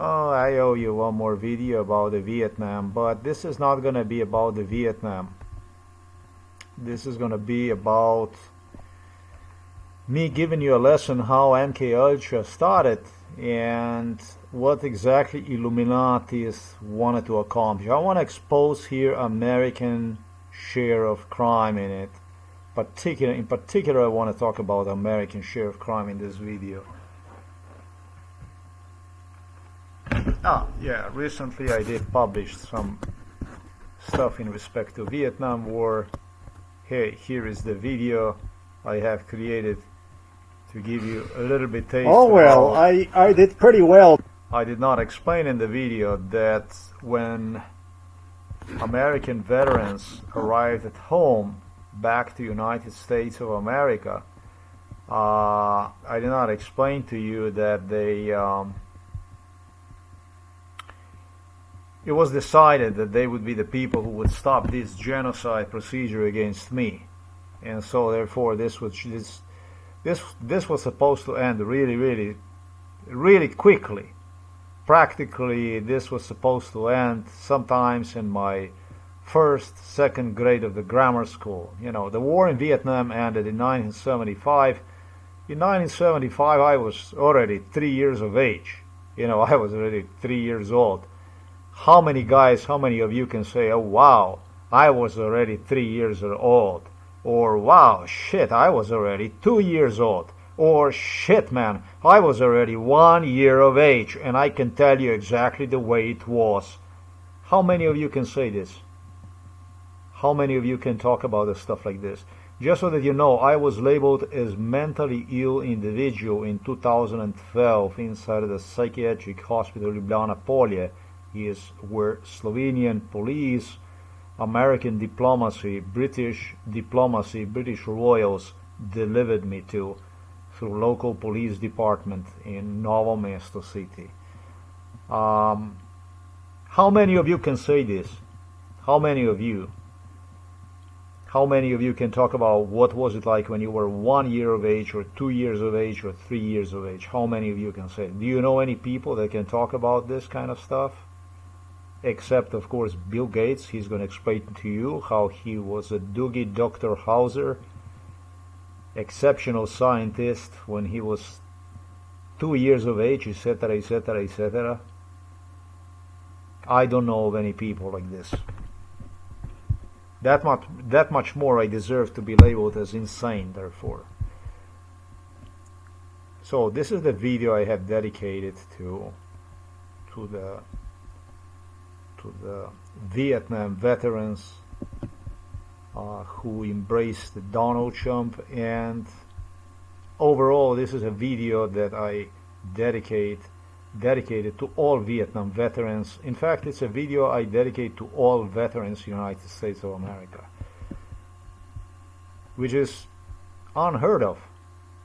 Oh, I owe you one more video about the Vietnam, but this is not gonna be about the Vietnam. This is gonna be about me giving you a lesson how MK Ultra started and what exactly Illuminatis wanted to accomplish. I want to expose here American share of crime in it. In particular, I want to talk about American share of crime in this video. Yeah, recently I did publish some stuff in respect to Vietnam War. Hey, here is the video I have created to give you a little bit taste. Oh well, I did pretty well. I did not explain in the video that when American veterans arrived at home back to United States of America, I did not explain to you that it was decided that they would be the people who would stop this genocide procedure against me, and so therefore this was supposed to end really quickly. Practically, this was supposed to end sometimes in my second grade of the grammar school. You know, the war in Vietnam ended in 1975. In 1975, I was already 3 years of age. You know, I was already 3 years old. How many of you can say, oh wow, I was already 3 years old? Or wow, shit, I was already 2 years old. Or shit, man, I was already 1 year of age, and I can tell you exactly the way it was. How many of you can say this? How many of you can talk about stuff like this? Just so that you know, I was labeled as mentally ill individual in 2012 inside of the psychiatric hospital Ljubljana Polje, where Slovenian police, American diplomacy, British royals delivered me to through local police department in Novo Mesto city. How many of you can say this? How many of you? How many of you can talk about what was it like when you were 1 year of age, or 2 years of age, or 3 years of age? How many of you can say? Do you know any people that can talk about this kind of stuff? Except, of course, Bill Gates. He's going to explain to you how he was a Doogie Dr. Hauser, exceptional scientist when he was 2 years of age, etc., etc., etc. I don't know of any people like this. That much more I deserve to be labeled as insane, therefore. So this is the video I have dedicated to the Vietnam veterans who embraced Donald Trump, and overall this is a video that I dedicated to all Vietnam veterans. In fact, it's a video I dedicate to all veterans United States of America, which is unheard of.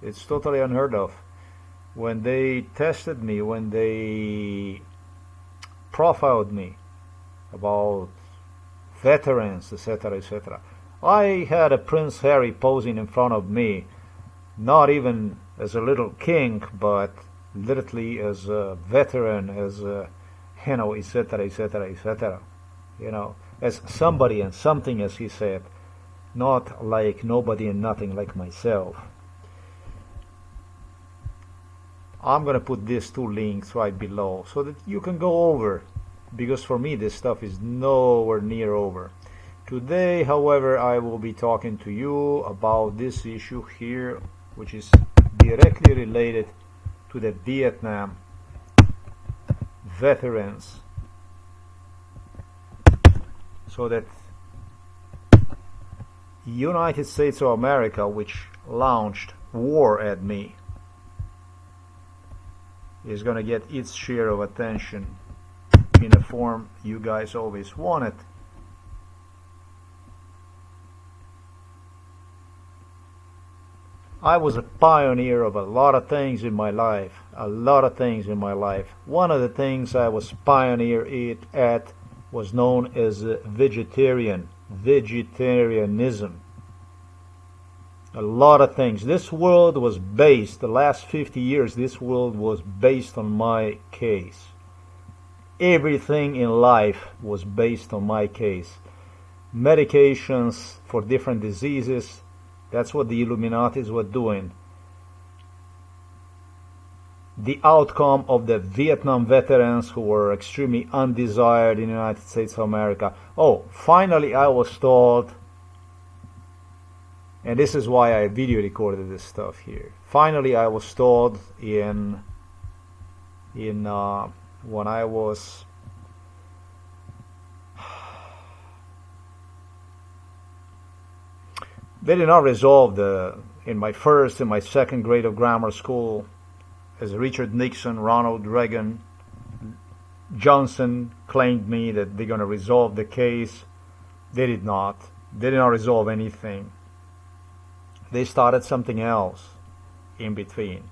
It's totally unheard of. When they tested me, when they profiled me about veterans, etc., etc., I had a Prince Harry posing in front of me, not even as a little king, but literally as a veteran, as a, etc., etc., etc., as somebody and something, as he said, not like nobody and nothing like myself. I'm gonna put these two links right below so that you can go over, because for me this stuff is nowhere near over. Today, however, I will be talking to you about this issue here, which is directly related to the Vietnam veterans, so that United States of America, which launched war at me, is going to get its share of attention in a form you guys always wanted. I was a pioneer of a lot of things in my life. One of the things I was pioneer at was known as vegetarianism. A lot of things. This world was based, the last 50 years, this world was based on my case. everything in life was based on my case. Medications for different diseases, that's what the Illuminatis were doing. The outcome of the Vietnam veterans who were extremely undesired in the United States of America. Oh, finally I was told, and this is why I video recorded this stuff here. Finally I was told when I was they did not resolve in my first and my second grade of grammar school, as Richard Nixon, Ronald Reagan, Johnson claimed me that they're going to resolve the case. They did not. They did not resolve anything. They started something else in between,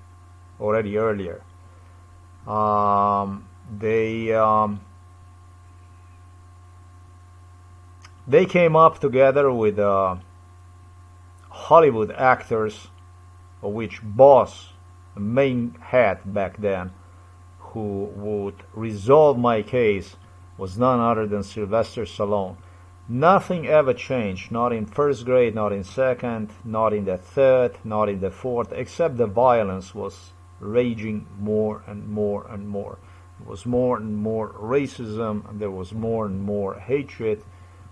already earlier. They came up together with Hollywood actors, of which Boss, the main head back then, who would resolve my case, was none other than Sylvester Stallone. Nothing ever changed, not in first grade, not in second, not in the third, not in the fourth, except the violence was raging more and more and more. There was more and more racism, and there was more and more hatred.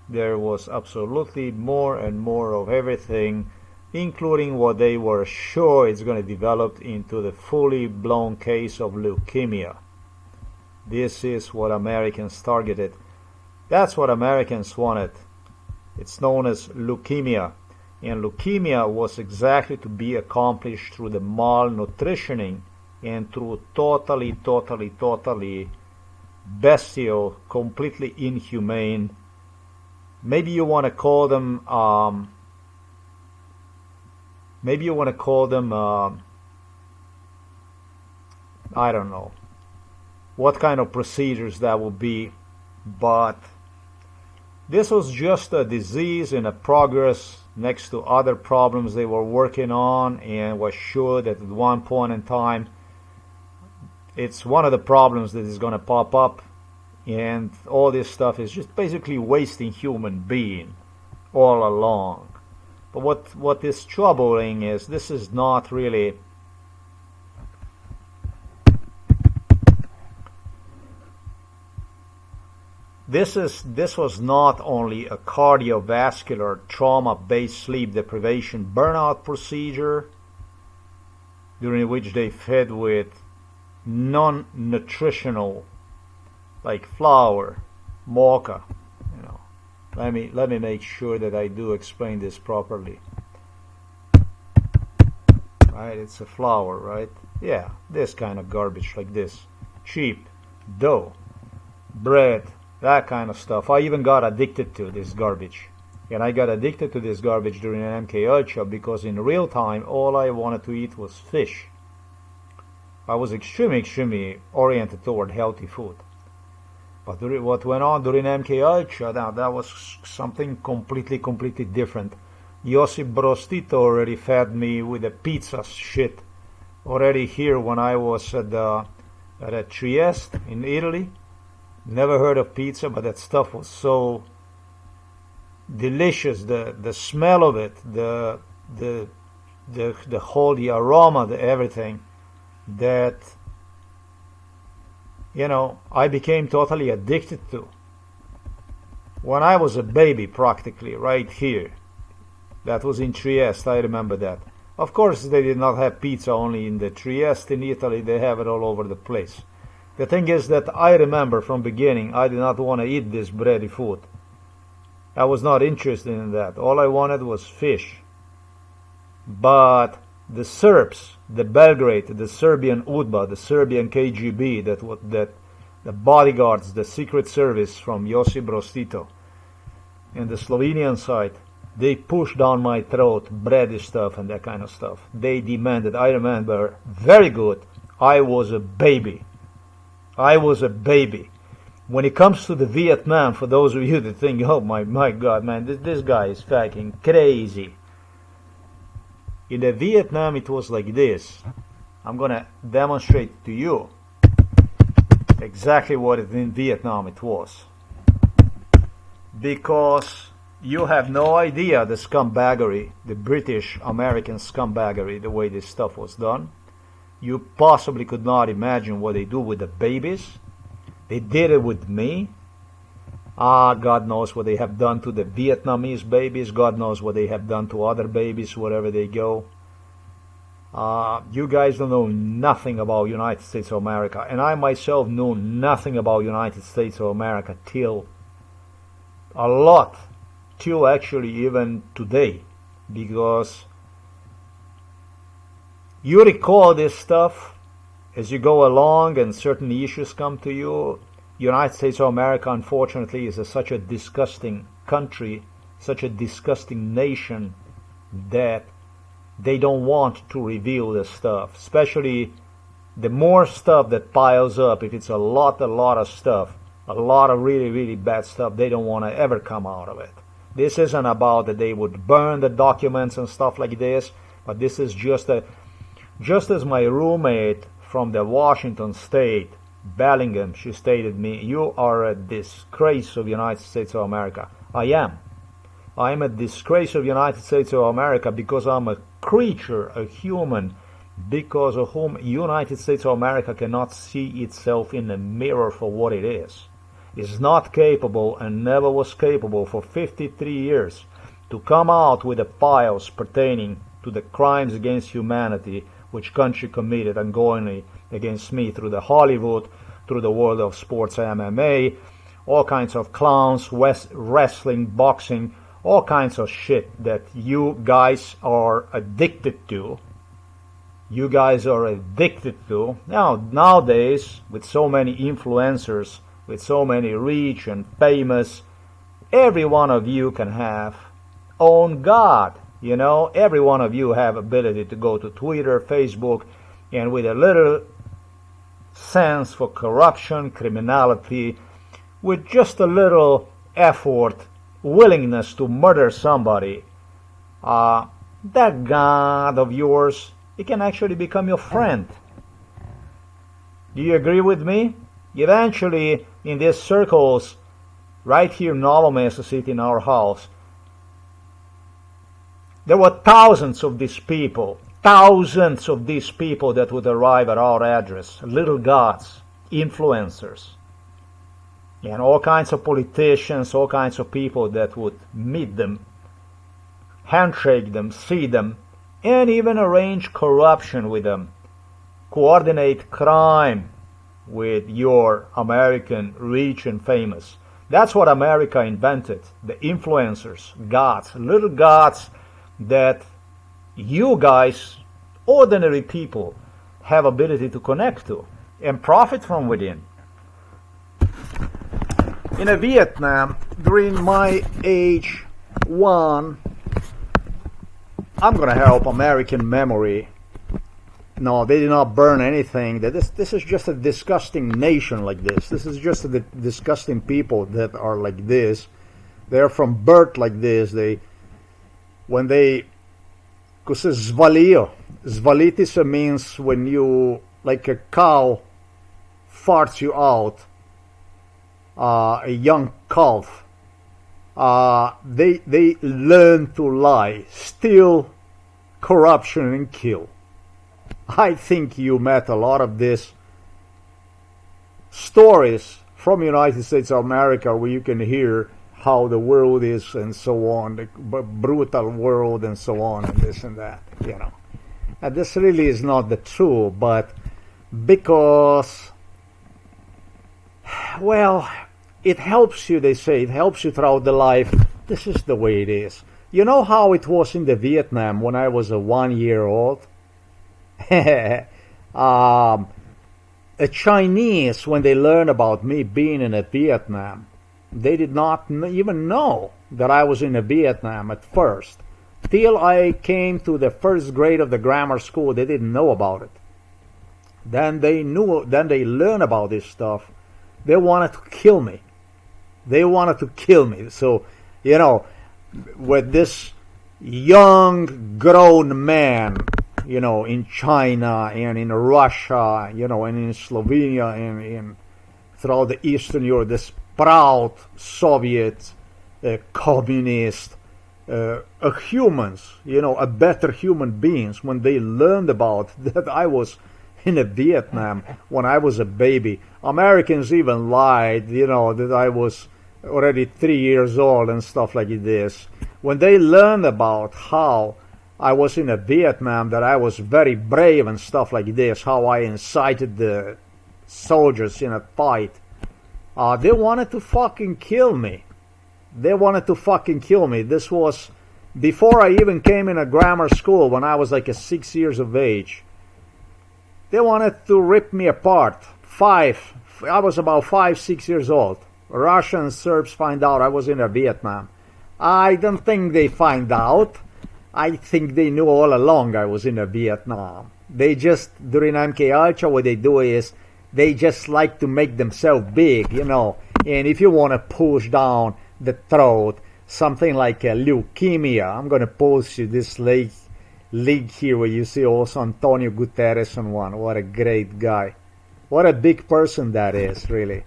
There was absolutely more and more of everything, including what they were sure is going to develop into the fully blown case of leukemia. This is what Americans targeted. That's what Americans wanted. It's known as leukemia. And leukemia was exactly to be accomplished through the malnutritioning and through totally bestial, completely inhumane, maybe you want to call them I don't know what kind of procedures that would be, but this was just a disease in a progress next to other problems they were working on, and was sure that at one point in time it's one of the problems that is going to pop up, and all this stuff is just basically wasting human being all along. But what is troubling is this is not really this was not only a cardiovascular trauma-based sleep deprivation burnout procedure during which they fed with non-nutritional like flour, mocha, you know. Let me make sure that I do explain this properly. Right, it's a flour, right? Yeah, this kind of garbage like this. Cheap dough, bread, that kind of stuff. I even got addicted to this garbage. And I got addicted to this garbage during an MK Ultra because in real time all I wanted to eat was fish. I was extremely oriented toward healthy food. But what went on during MK Ultra, now that was something completely different. Josip Brostito already fed me with the pizza shit already here when I was at Trieste in Italy. Never heard of pizza, but that stuff was so delicious. The smell of it, the whole, the aroma, the everything, that, you know, I became totally addicted to. When I was a baby, practically, right here. That was in Trieste, I remember that. Of course, they did not have pizza only in the Trieste in Italy, they have it all over the place. The thing is that I remember from beginning, I did not want to eat this bready food. I was not interested in that. All I wanted was fish. But the Serbs, the Belgrade, the Serbian UDBA, the Serbian KGB, that the bodyguards, the secret service from Josip Brostito, and the Slovenian side, they pushed down my throat bready stuff and that kind of stuff. They demanded. I remember very good. I was a baby. When it comes to the Vietnam, for those of you that think, oh my God, man, this guy is fucking crazy. In the Vietnam, it was like this. I'm gonna demonstrate to you. exactly what it in Vietnam it was. Because you have no idea the scumbaggery, the British American scumbaggery, the way this stuff was done. You possibly could not imagine what they do with the babies. They did it with me. God knows what they have done to the Vietnamese babies. God knows what they have done to other babies wherever they go. You guys don't know nothing about United States of America. And I myself knew nothing about United States of America till actually even today. Because you recall this stuff as you go along and certain issues come to you. United States of America, unfortunately, is such a disgusting country, such a disgusting nation that they don't want to reveal this stuff. Especially the more stuff that piles up, if it's a lot of stuff, a lot of really, really bad stuff, they don't want to ever come out of it. This isn't about that they would burn the documents and stuff like this, but this is just as my roommate from the Washington State, Bellingham, she stated me, you are a disgrace of United States of America. I am. I am a disgrace of United States of America because I'm a creature, a human, because of whom United States of America cannot see itself in the mirror for what it is. Is not capable and never was capable for 53 years to come out with the files pertaining to the crimes against humanity which country committed ongoingly against me through the Hollywood, through the world of sports MMA, all kinds of clowns, wrestling, boxing, all kinds of shit that you guys are addicted to. You guys are addicted to. Now, nowadays, with so many influencers, with so many rich and famous, every one of you can have own God. You know, every one of you have ability to go to Twitter, Facebook, and with a little sense for corruption, criminality, with just a little effort, willingness to murder somebody, that God of yours, it can actually become your friend. Do you agree with me? Eventually, in these circles, right here in Nalomesa City, in our house, there were thousands of these people that would arrive at our address, little gods, influencers, and all kinds of politicians, all kinds of people that would meet them, handshake them, see them, and even arrange corruption with them, coordinate crime with your American rich and famous. That's what America invented, the influencers, gods, little gods that you guys, ordinary people, have ability to connect to and profit from within. In Vietnam, during my age 1, I'm gonna help American memory. No, they did not burn anything. This is just a disgusting nation like this. This is just the disgusting people that are like this. They're from birth like this. Because zvalio. Zvalitis means when you, like a cow, farts you out, a young calf. They learn to lie, steal, corruption, and kill. I think you met a lot of these stories from United States of America where you can hear how the world is and so on, the brutal world and so on, and this and that, you know. And this really is not the truth, but because, well, it helps you, they say, it helps you throughout the life. This is the way it is. You know how it was in the Vietnam when I was a 1-year-old? A Chinese, when they learned about me being in a Vietnam, they did not even know that I was in a Vietnam at first. Till I came to the first grade of the grammar school, they didn't know about it. Then they learned about this stuff. They wanted to kill me. So, you know, with this young, grown man, you know, in China and in Russia, you know, and in Slovenia and in throughout the Eastern Europe, this proud Soviet, communist, humans, a better human beings, when they learned about that I was in Vietnam when I was a baby. Americans even lied, that I was already 3 years old and stuff like this. When they learned about how I was in Vietnam, that I was very brave and stuff like this, how I incited the soldiers in a fight, they wanted to fucking kill me. This was before I even came in a grammar school, when I was like 6 years of age. They wanted to rip me apart. I was about 5, 6 years old. Russians, Serbs find out I was in Vietnam. I don't think they find out. I think they knew all along I was in Vietnam. They just, during MK Ultra, what they do is they just like to make themselves big, And if you want to push down the throat, something like a leukemia, I'm going to post you this link here where you see also Antonio Guterres on one. What a great guy. What a big person that is, really.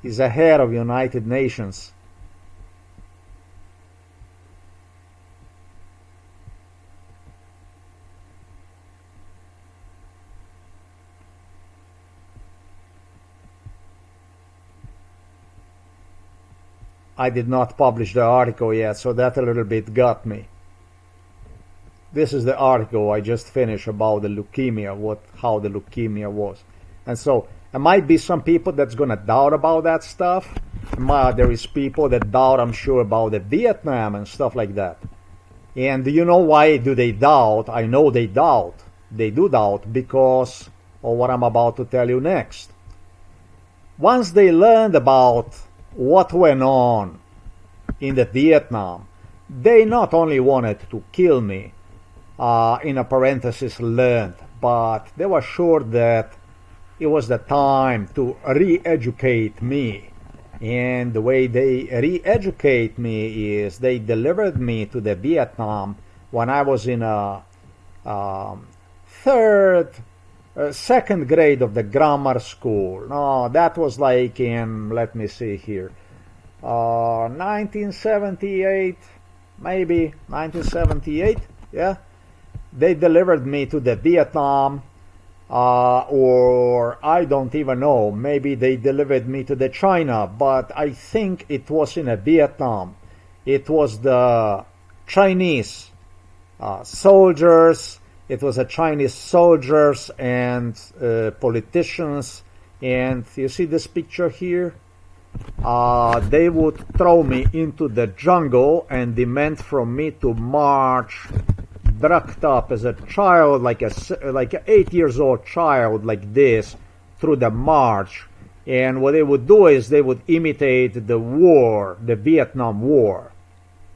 He's a head of United Nations. I did not publish the article yet, so that a little bit got me. This is the article I just finished about the leukemia, how the leukemia was. And so, there might be some people that's going to doubt about that stuff. There is people that doubt, I'm sure, about the Vietnam and stuff like that. And do you know why do they doubt? I know they doubt. They do doubt because of what I'm about to tell you next. Once they learned about what went on in the Vietnam, they not only wanted to kill me, in a parenthesis learned, but they were sure that it was the time to re-educate me. And the way they re-educate me is they delivered me to the Vietnam when I was in a second grade of the grammar school. No, that was like in, let me see here, 1978, maybe 1978, yeah. They delivered me to the Vietnam, or I don't even know, maybe they delivered me to the China, but I think it was in a Vietnam. It was the Chinese soldiers. It was a Chinese soldiers and politicians. And you see this picture here? They would throw me into the jungle and demand from me to march drugged up as a child, like an 8 years old child, like this, through the march. And what they would do is they would imitate the war, the Vietnam War.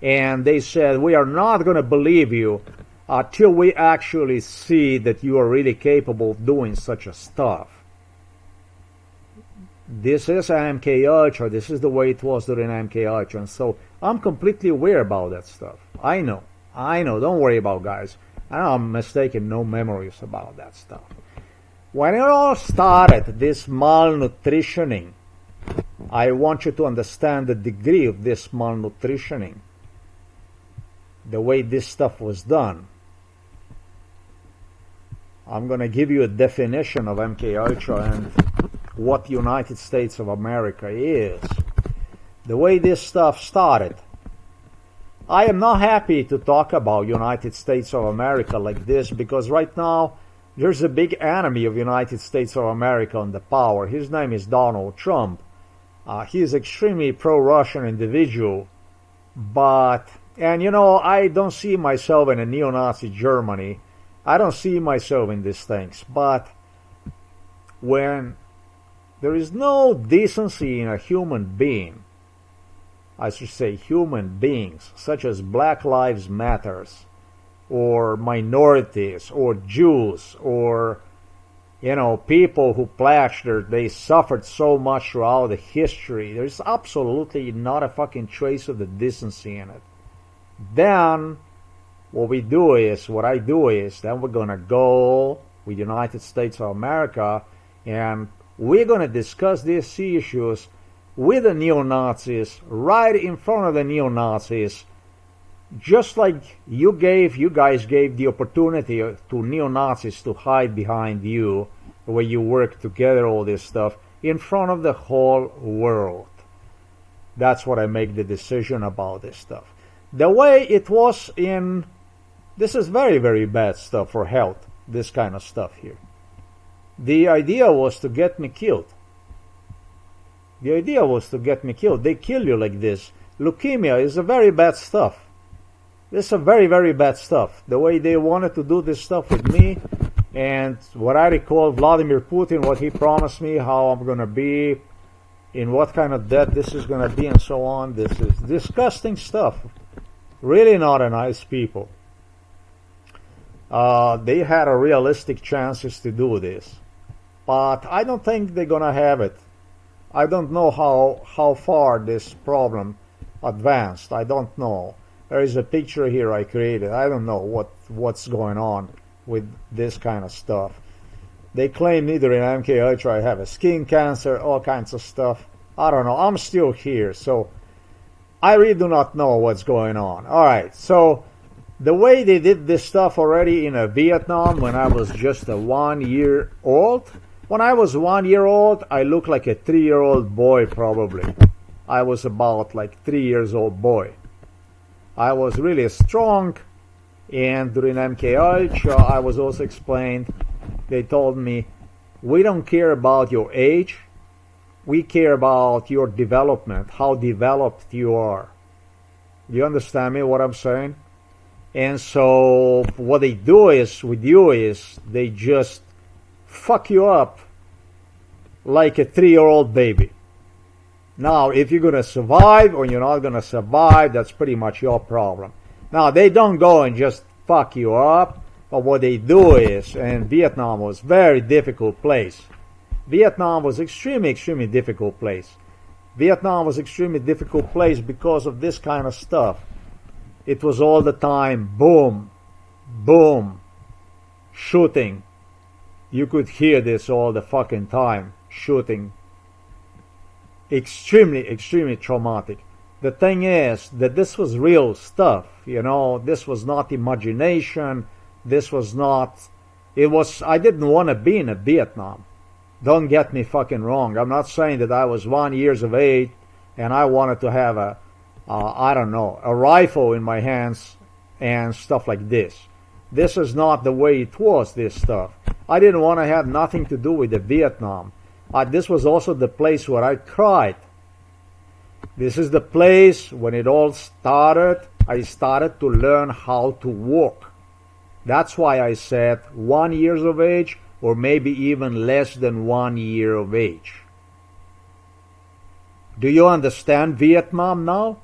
And they said, we are not going to believe you till we actually see that you are really capable of doing such a stuff. This is MK Ultra. This is the way it was during MK Ultra. And so I'm completely aware about that stuff. I know. Don't worry about, guys. I'm mistaken. No memories about that stuff. When it all started, this malnutritioning, I want you to understand the degree of this malnutritioning. The way this stuff was done. I'm going to give you a definition of MK Ultra and what United States of America is. The way this stuff started. I am not happy to talk about United States of America like this because right now there's a big enemy of United States of America on the power. His name is Donald Trump. He is extremely pro-Russian individual, and I don't see myself in a neo-Nazi Germany. I don't see myself in these things, but when there is no decency in a human being, I should say human beings, such as Black Lives Matters, or minorities, or Jews, or, people who pledged they suffered so much throughout the history. There's absolutely not a fucking trace of the decency in it. Then, what I do is, then we're gonna go with United States of America, and we're going to discuss these issues with the neo-Nazis, right in front of the neo-Nazis, just like you guys gave the opportunity to neo-Nazis to hide behind you, where you work together, all this stuff, in front of the whole world. That's what I make the decision about this stuff. The way it was in, this is very, very bad stuff for health, this kind of stuff here. The idea was to get me killed. The idea was to get me killed. They kill you like this. Leukemia is a very bad stuff. This is a very, very bad stuff. The way they wanted to do this stuff with me, and what I recall, Vladimir Putin, what he promised me, how I'm going to be, in what kind of debt this is going to be, and so on. This is disgusting stuff. Really not a nice people. They had a realistic chances to do this. But I don't think they're going to have it. I don't know how far this problem advanced. I don't know. There is a picture here I created. I don't know what's going on with this kind of stuff. They claim neither in MK Ultra I have a skin cancer, all kinds of stuff. I don't know. I'm still here, so I really do not know what's going on. All right, so the way they did this stuff already in Vietnam when I was just a 1 year old. When I was 1 year old, I looked like a 3-year-old boy probably. I was about like 3 years old boy. I was really strong, and during MK Ultra I was also explained, they told me, we don't care about your age, we care about your development, how developed you are. You understand me what I'm saying? And so what they do is with you is they just fuck you up like a 3-year-old baby. Now, if you're going to survive or you're not going to survive, that's pretty much your problem. Now, they don't go and just fuck you up, but what they do is, and Vietnam was a very difficult place. Vietnam was extremely, extremely difficult place. Vietnam was extremely difficult place because of this kind of stuff. It was all the time, boom, boom, shooting. You could hear this all the fucking time, shooting. Extremely, extremely traumatic. The thing is that this was real stuff, you know, this was not imagination, this was not, I didn't want to be in Vietnam. Don't get me fucking wrong. I'm not saying that I was 1 year of age and I wanted to have I don't know, a rifle in my hands and stuff like this. This is not the way it was, this stuff. I didn't want to have nothing to do with the Vietnam. This was also the place where I cried. This is the place when it all started. I started to learn how to walk. That's why I said 1 year of age, or maybe even less than 1 year of age. Do you understand Vietnam now?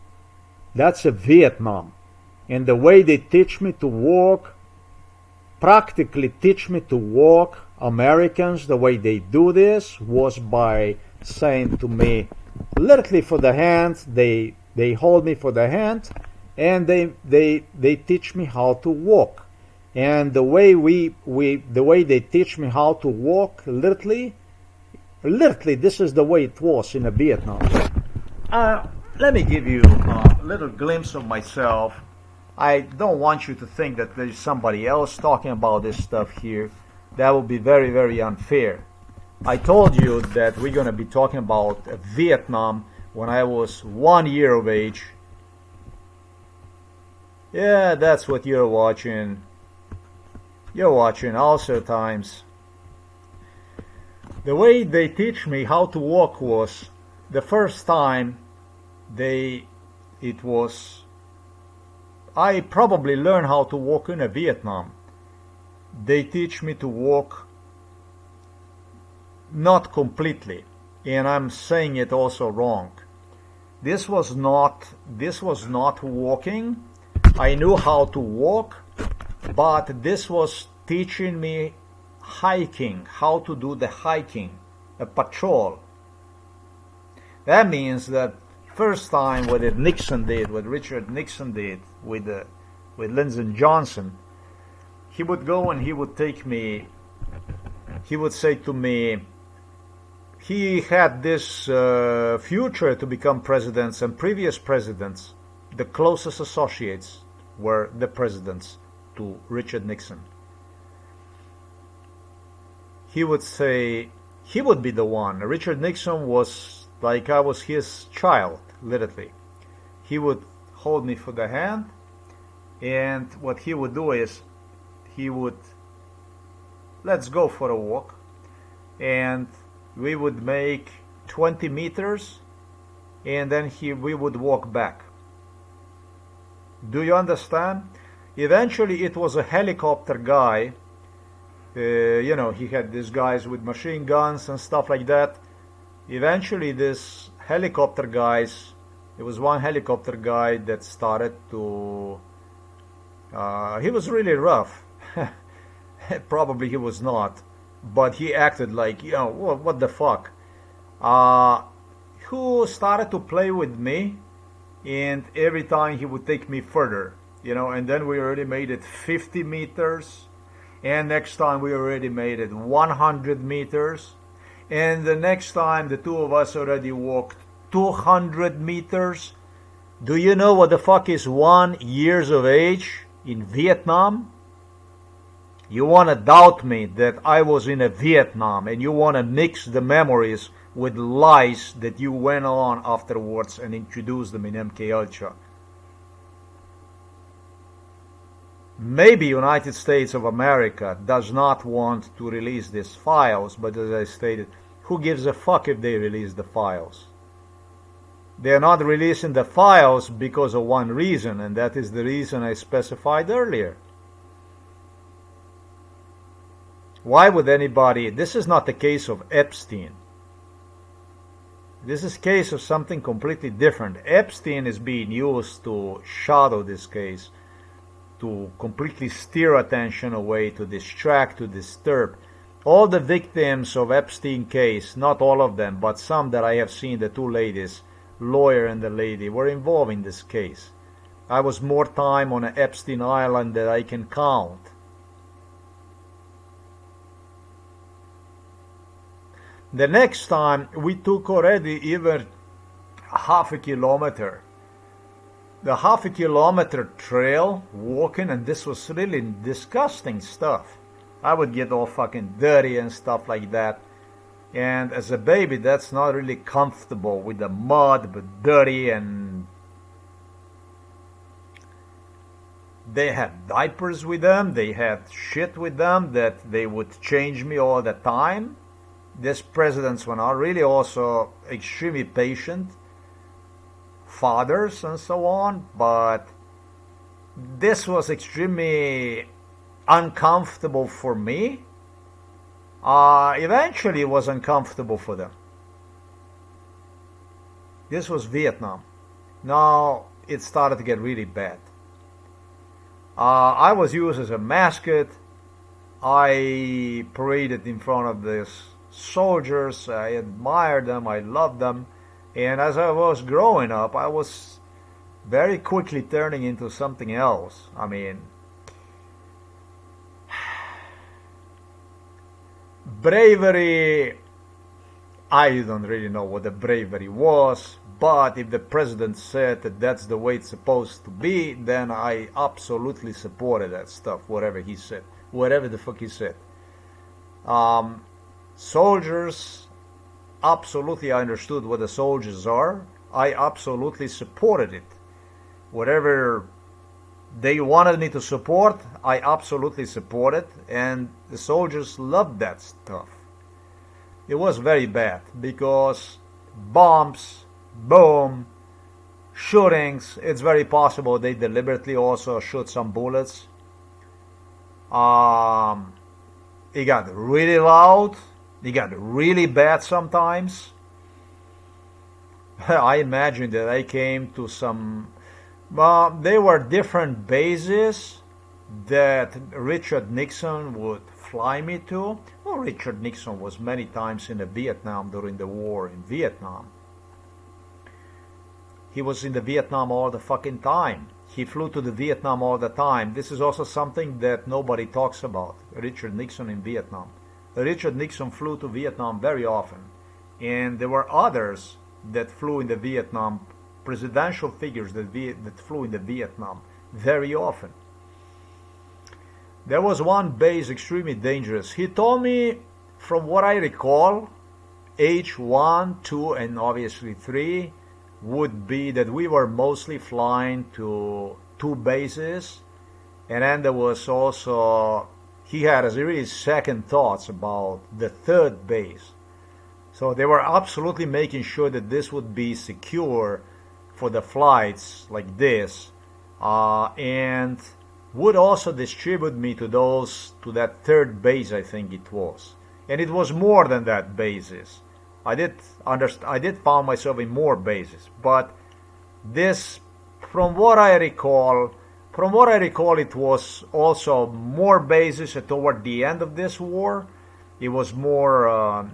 That's a Vietnam. And the way they teach me to walk, practically teach me to walk, Americans, the way they do this was by saying to me, literally for the hand, they hold me for the hand, and they teach me how to walk. And the way the way they teach me how to walk, literally, this is the way it was in Vietnam. Let me give you a little glimpse of myself. I don't want you to think that there's somebody else talking about this stuff here. That would be very, very unfair. I told you that we're going to be talking about Vietnam when I was 1 year of age. Yeah, that's what you're watching. You're watching also times. The way they teach me how to walk was the first time I probably learned how to walk in Vietnam. They teach me to walk not completely, and I'm saying it also wrong. This was not walking. I knew how to walk, but this was teaching me hiking, how to do the hiking, a patrol. That means that first time what Richard Nixon did with Lyndon Johnson, he would go and he would take me, he would say to me, he had this future to become presidents, and previous presidents, the closest associates were the presidents to Richard Nixon. He would say, he would be the one. Richard Nixon was like I was his child, literally. He would hold me for the hand, and what he would do is, he would, let's go for a walk, and we would make 20 meters, and then we would walk back. Do you understand? Eventually it was a helicopter guy. You know, he had these guys with machine guns and stuff like that. Eventually this helicopter guys, there was one helicopter guy that started to, he was really rough. Probably he was not, but he acted like, you know, what the fuck. Who started to play with me, and every time he would take me further, you know, and then we already made it 50 meters, and next time we already made it 100 meters, and the next time the two of us already walked 200 meters. Do you know what the fuck is 1 year of age in Vietnam? You want to doubt me that I was in a Vietnam, and you want to mix the memories with lies that you went on afterwards and introduced them in MK Ultra. Maybe United States of America does not want to release these files, but as I stated, who gives a fuck if they release the files? They are not releasing the files because of one reason, and that is the reason I specified earlier. Why would anybody... This is not the case of Epstein. This is a case of something completely different. Epstein is being used to shadow this case, to completely steer attention away, to distract, to disturb. All the victims of Epstein case, not all of them, but some that I have seen, the two ladies, lawyer and the lady, were involved in this case. I was more time on Epstein Island than I can count. The next time we took already even half a kilometer. The half a kilometer trail walking, and this was really disgusting stuff. I would get all fucking dirty and stuff like that. And as a baby, that's not really comfortable with the mud, but dirty, and they had diapers with them, they had shit with them that they would change me all the time. These presidents were not really also extremely patient fathers and so on, but this was extremely uncomfortable for me. Eventually it was uncomfortable for them. This was Vietnam. Now it started to get really bad. I was used as a mascot. I paraded in front of these soldiers. I admired them. I loved them. And as I was growing up, I was very quickly turning into something else. I mean, bravery, I don't really know what the bravery was, but if the president said that that's the way it's supposed to be, then I absolutely supported that stuff, whatever he said, whatever the fuck he said. Soldiers, absolutely I understood what the soldiers are. I absolutely supported it. Whatever they wanted me to support, I absolutely supported, and the soldiers loved that stuff. It was very bad because bombs, boom, shootings, it's very possible they deliberately also shoot some bullets. It got really loud. It got really bad sometimes. I imagine that I came to some... they were different bases that Richard Nixon would fly me to. Well, Richard Nixon was many times in Vietnam during the war in Vietnam. He was in the Vietnam all the fucking time. He flew to the Vietnam all the time. This is also something that nobody talks about. Richard Nixon in Vietnam. Richard Nixon flew to Vietnam very often. And there were others that flew in the Vietnam, presidential figures that flew in the Vietnam very often. There was one base extremely dangerous. He told me, from what I recall, H1, 2, and obviously 3 would be that we were mostly flying to 2 bases, and then there was also, he had really second thoughts about the 3rd base. So they were absolutely making sure that this would be secure for the flights like this, and would also distribute me to that 3rd base, I think it was. And it was more than that bases. I did found myself in more bases, but this, from what I recall, it was also more bases toward the end of this war. It was more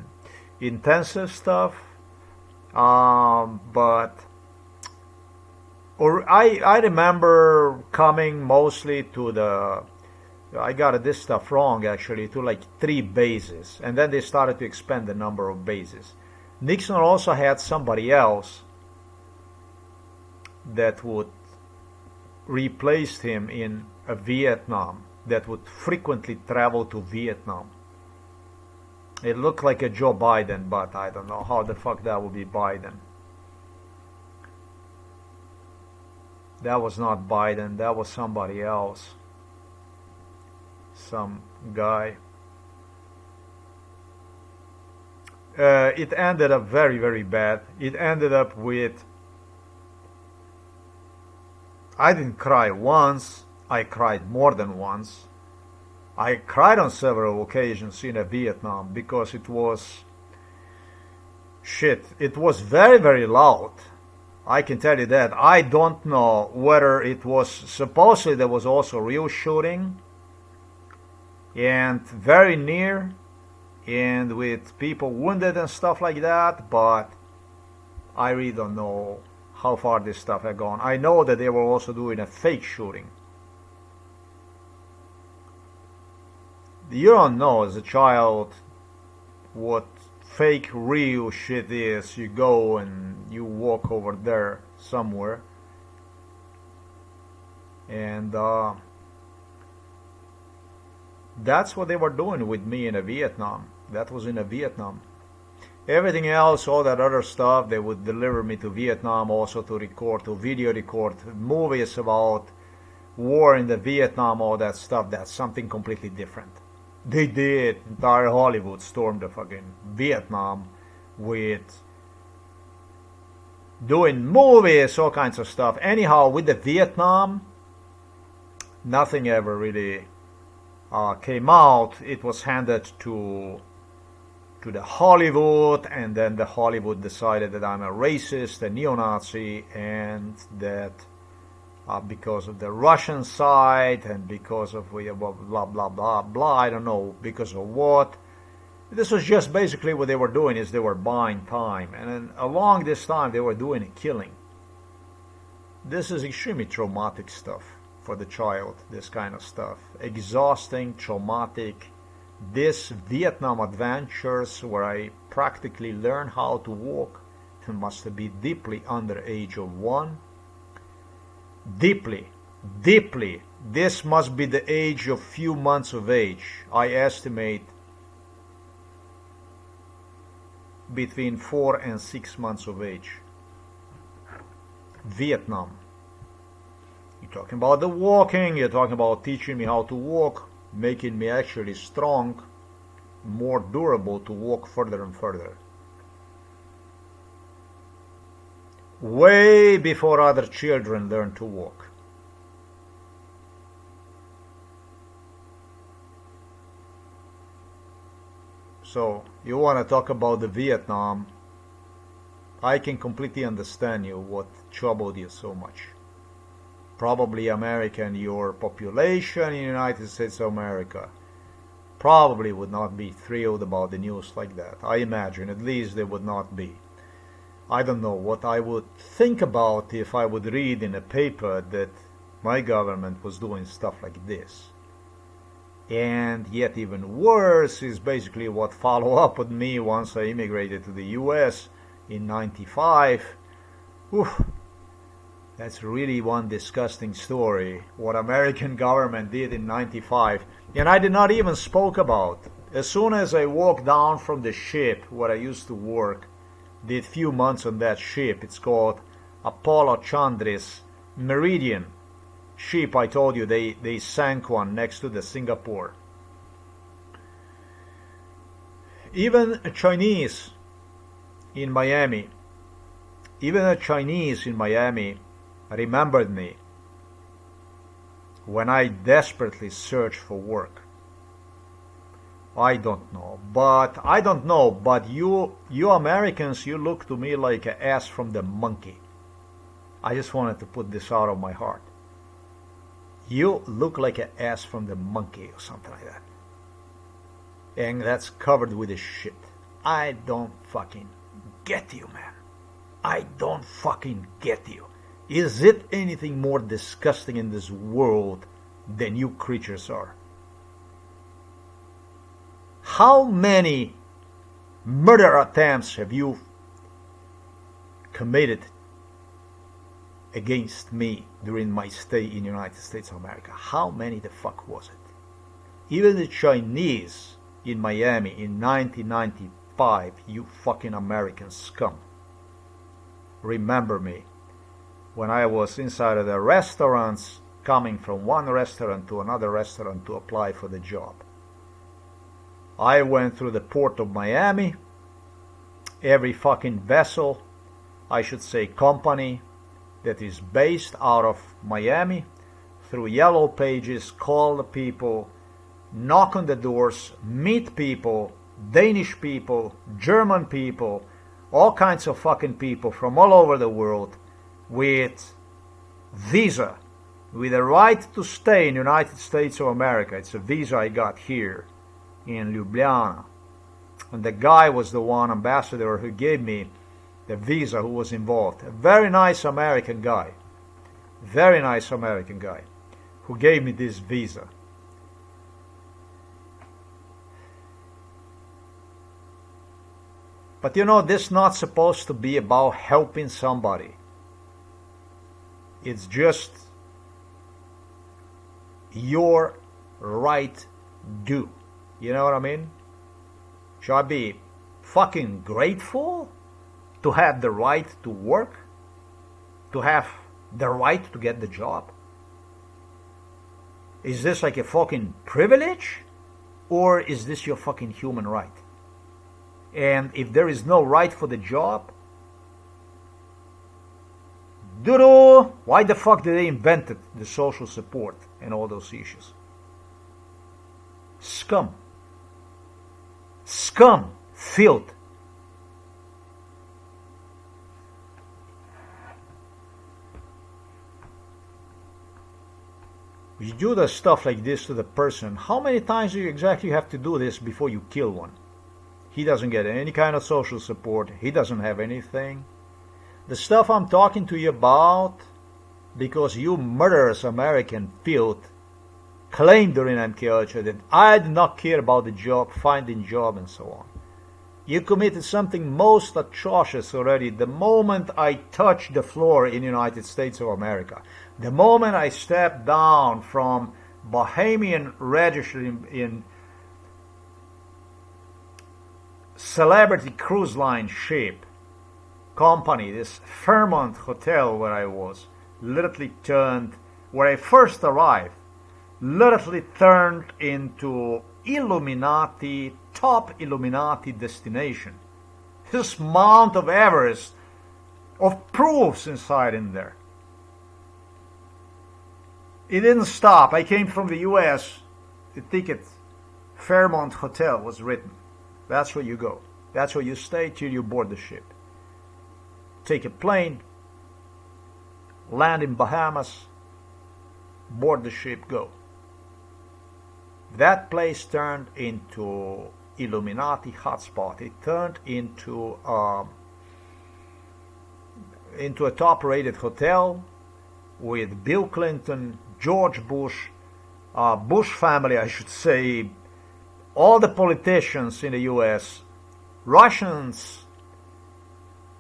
intensive stuff, but I remember coming mostly to the, I got this stuff wrong actually, to like 3 bases, and then they started to expand the number of bases. Nixon also had somebody else that would replace him in Vietnam, that would frequently travel to Vietnam. It looked like a Joe Biden, but I don't know how the fuck that would be Biden. That was not Biden, that was somebody else. Some guy. It ended up very, very bad. It ended up with, I didn't cry once, I cried more than once. I cried on several occasions in Vietnam because it was shit. It was very, very loud. I can tell you that. I don't know whether it was, supposedly there was also real shooting and very near and with people wounded and stuff like that, but I really don't know how far this stuff had gone. I know that they were also doing a fake shooting. You don't know as a child what fake real shit is. You go and you walk over there somewhere, and that's what they were doing with me in Vietnam. That was in Vietnam. Everything else, all that other stuff, they would deliver me to Vietnam also to record, to video record movies about war in the Vietnam, all that stuff. That's something completely different. They did. Entire Hollywood stormed the fucking Vietnam with doing movies, all kinds of stuff. Anyhow, with the Vietnam, nothing ever really came out. It was handed to the Hollywood, and then the Hollywood decided that I'm a racist, a neo-Nazi, and that because of the Russian side and because of blah, blah, blah, blah, blah, I don't know, because of what. This was just basically what they were doing, is they were buying time. And then along this time, they were doing a killing. This is extremely traumatic stuff for the child, this kind of stuff. Exhausting, traumatic. This Vietnam adventures where I practically learned how to walk must be deeply under age of 1. Deeply. This must be the age of few months of age. I estimate between 4 and 6 months of age. Vietnam. You're talking about the walking, you're talking about teaching me how to walk, making me actually strong, more durable to walk further and further. Way before other children learn to walk. So, you want to talk about the Vietnam, I can completely understand you, what troubled you so much. Probably America and your population in the United States of America probably would not be thrilled about the news like that. I imagine, at least they would not be. I don't know what I would think about if I would read in a paper that my government was doing stuff like this. And yet even worse is basically what followed up with me once I immigrated to the US in 95. Oof, that's really one disgusting story, what American government did in 95. And I did not even spoke about. As soon as I walked down from the ship where I used to work, did few months on that ship, it's called Apollo Chandris Meridian ship. I told you they sank one next to the Singapore. Even a Chinese in Miami remembered me when I desperately searched for work. I don't know, but you Americans, you look to me like an ass from the monkey. I just wanted to put this out of my heart. You look like an ass from the monkey or something like that. And that's covered with this shit. I don't fucking get you, man. I don't fucking get you. Is it anything more disgusting in this world than you creatures are? How many murder attempts have you committed against me during my stay in the United States of America? How many the fuck was it? Even the Chinese in Miami in 1995, you fucking American scum, remember me when I was inside of the restaurants, coming from one restaurant to another restaurant to apply for the job. I went through the port of Miami. Every fucking vessel, I should say company, that is based out of Miami, through Yellow Pages, call the people, knock on the doors, meet people, Danish people, German people, all kinds of fucking people from all over the world with visa, with a right to stay in the United States of America. It's a visa I got here in Ljubljana. And the guy was the one ambassador who gave me the visa, who was involved. A very nice American guy. Very nice American guy who gave me this visa. But you know, this is not supposed to be about helping somebody. It's just your right due. You know what I mean? Should I be fucking grateful to have the right to work? To have the right to get the job? Is this like a fucking privilege? Or is this your fucking human right? And if there is no right for the job, doo-doo, why the fuck did they invent the social support and all those issues? Scum. Scum. Filth. You do the stuff like this to the person. How many times do you exactly have to do this before you kill one? He doesn't get any kind of social support. He doesn't have anything. The stuff I'm talking to you about, because you murderous American filth claimed during MKUltra that I did not care about the job, finding job, and so on. You committed something most atrocious already the moment I touched the floor in the United States of America. The moment I stepped down from Bahamian registered in celebrity cruise line ship company, this Fairmont Hotel where I was, literally turned, where I first arrived, literally turned into Illuminati, top Illuminati destination. This Mount of Everest of proofs inside in there. It didn't stop. I came from the US, the ticket, Fairmont Hotel was written. That's where you go. That's where you stay till you board the ship. Take a plane, land in Bahamas, board the ship, go. That place turned into Illuminati hotspot. It turned into a top-rated hotel with Bill Clinton, George Bush, Bush family, I should say, all the politicians in the U.S., Russians,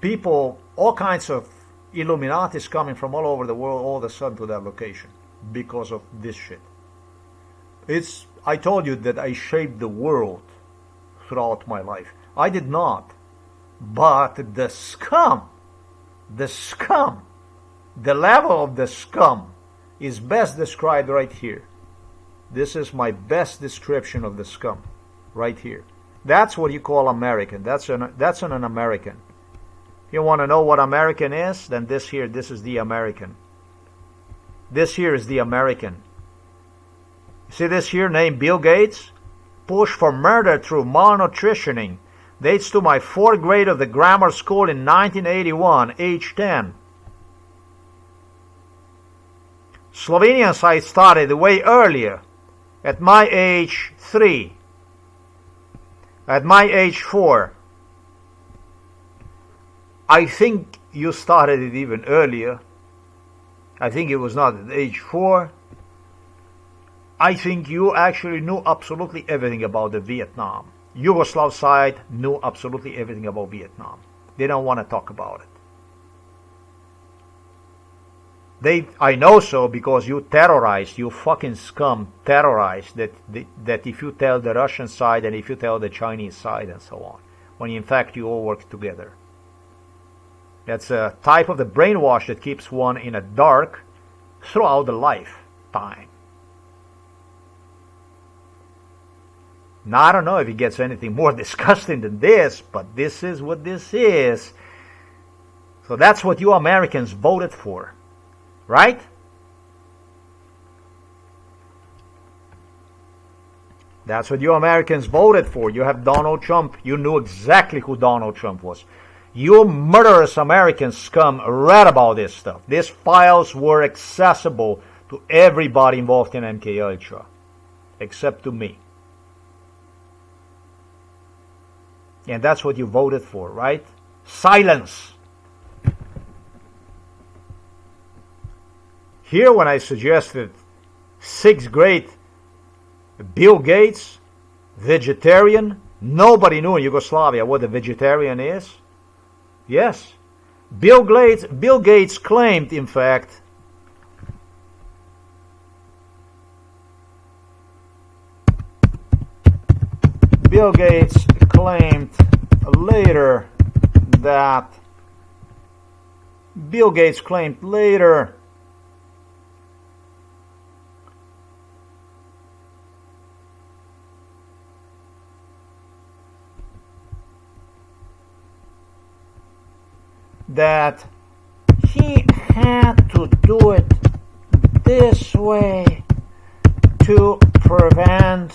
people, all kinds of Illuminatis coming from all over the world all of a sudden to that location because of this shit. I told you that I shaped the world throughout my life. I did not. But the scum, the level of the scum is best described right here. This is my best description of the scum, right here. That's what you call American. That's an American. You want to know what American is? Then this is the American. This here is the American. See this here named Bill Gates? Push for murder through malnutritioning. Dates to my 4th grade of the grammar school in 1981, age 10. Slovenians I started way earlier, at my age 3, at my age 4. I think you started it even earlier. I think it was not at age 4. I think you actually knew absolutely everything about the Vietnam. Yugoslav side knew absolutely everything about Vietnam. They don't want to talk about it. I know so because you terrorized, you fucking scum terrorized that if you tell the Russian side and if you tell the Chinese side and so on, when in fact you all work together. That's a type of the brainwash that keeps one in a dark throughout the lifetime. Now, I don't know if it gets anything more disgusting than this, but this is what this is. So that's what you Americans voted for, right? That's what you Americans voted for. You have Donald Trump. You knew exactly who Donald Trump was. You murderous American scum read about this stuff. These files were accessible to everybody involved in MKUltra, except to me. And that's what you voted for, right? Silence. Here when I suggested 6th grade Bill Gates, vegetarian, nobody knew in Yugoslavia what a vegetarian is. Yes. Bill Gates claimed, in fact, Bill Gates claimed later that that he had to do it this way to prevent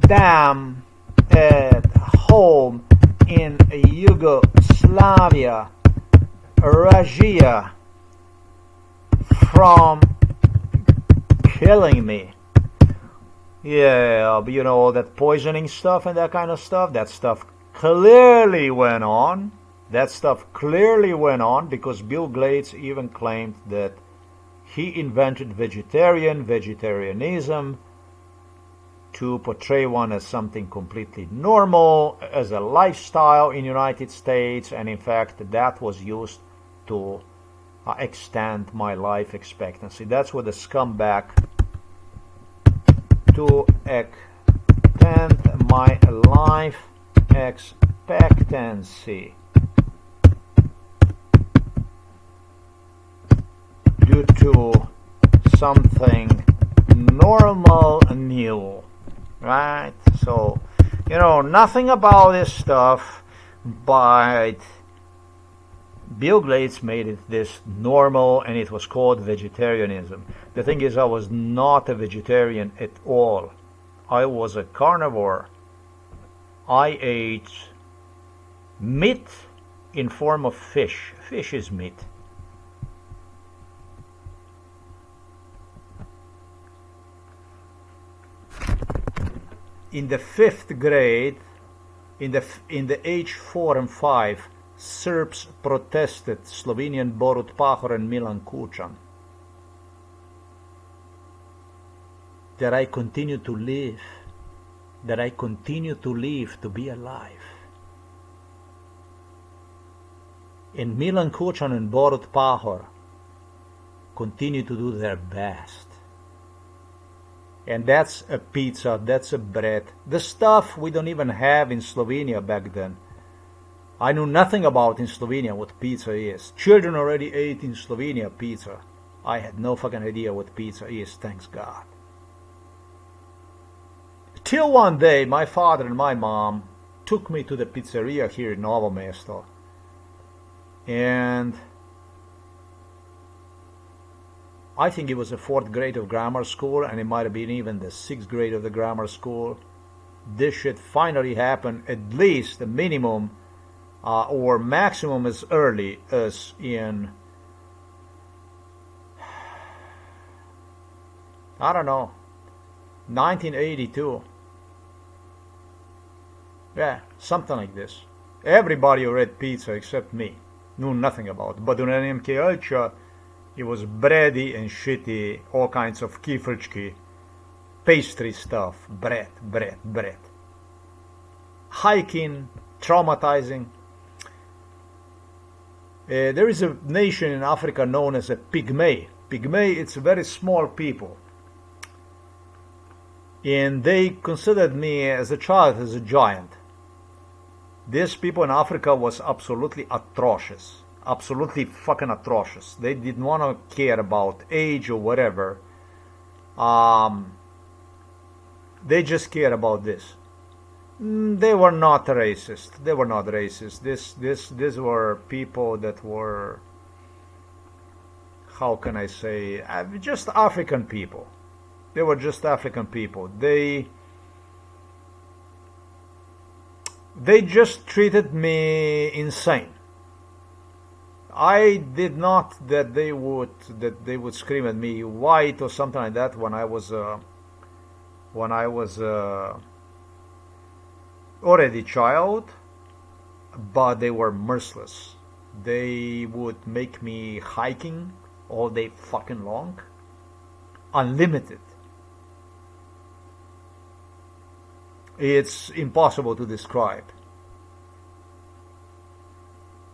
them at home in Yugoslavia, Russia, from killing me. Yeah, but you know, all that poisoning stuff and that kind of stuff, that stuff clearly went on. That stuff clearly went on because Bill Gates even claimed that he invented vegetarianism to portray one as something completely normal, as a lifestyle in the United States, and in fact that was used to extend my life expectancy. That's what the scumbag, to extend my life expectancy due to something normal and new. Right? So, you know, nothing about this stuff, but Bill Gates made it this normal, and it was called vegetarianism. The thing is, I was not a vegetarian at all. I was a carnivore. I ate meat in form of fish. Fish is meat. In the 5th grade, in the age 4 and 5, Serbs protested Slovenian Borut Pahor and Milan Kučan. that I continue to live, to be alive. And Milan Kuchan and Borut Pahor continue to do their best. And that's a pizza, that's a bread. The stuff we don't even have in Slovenia back then. I knew nothing about in Slovenia what pizza is. Children already ate in Slovenia pizza. I had no fucking idea what pizza is, thanks God. Till one day, my father and my mom took me to the pizzeria here in Novo Mesto. And I think it was the 4th grade of grammar school, and it might have been even the 6th grade of the grammar school. This shit finally happened, at least the minimum or maximum as early as in, I don't know, 1982. Yeah, something like this. Everybody who read pizza except me knew nothing about it. But on MK Ultra, it was bready and shitty, all kinds of kifrčki, pastry stuff, bread. Hiking, traumatizing. There is a nation in Africa known as a Pygmy. Pygmy, it's very small people. And they considered me as a child as a giant. These people in Africa was absolutely atrocious. Absolutely fucking atrocious. They didn't want to care about age or whatever. They just cared about this. They were not racist. These were people that were, how can I say, just African people. They were just African people. They just treated me insane. I did not that they would scream at me white or something like that when I was already child, but they were merciless. They would make me hiking all day fucking long, unlimited. It's impossible to describe.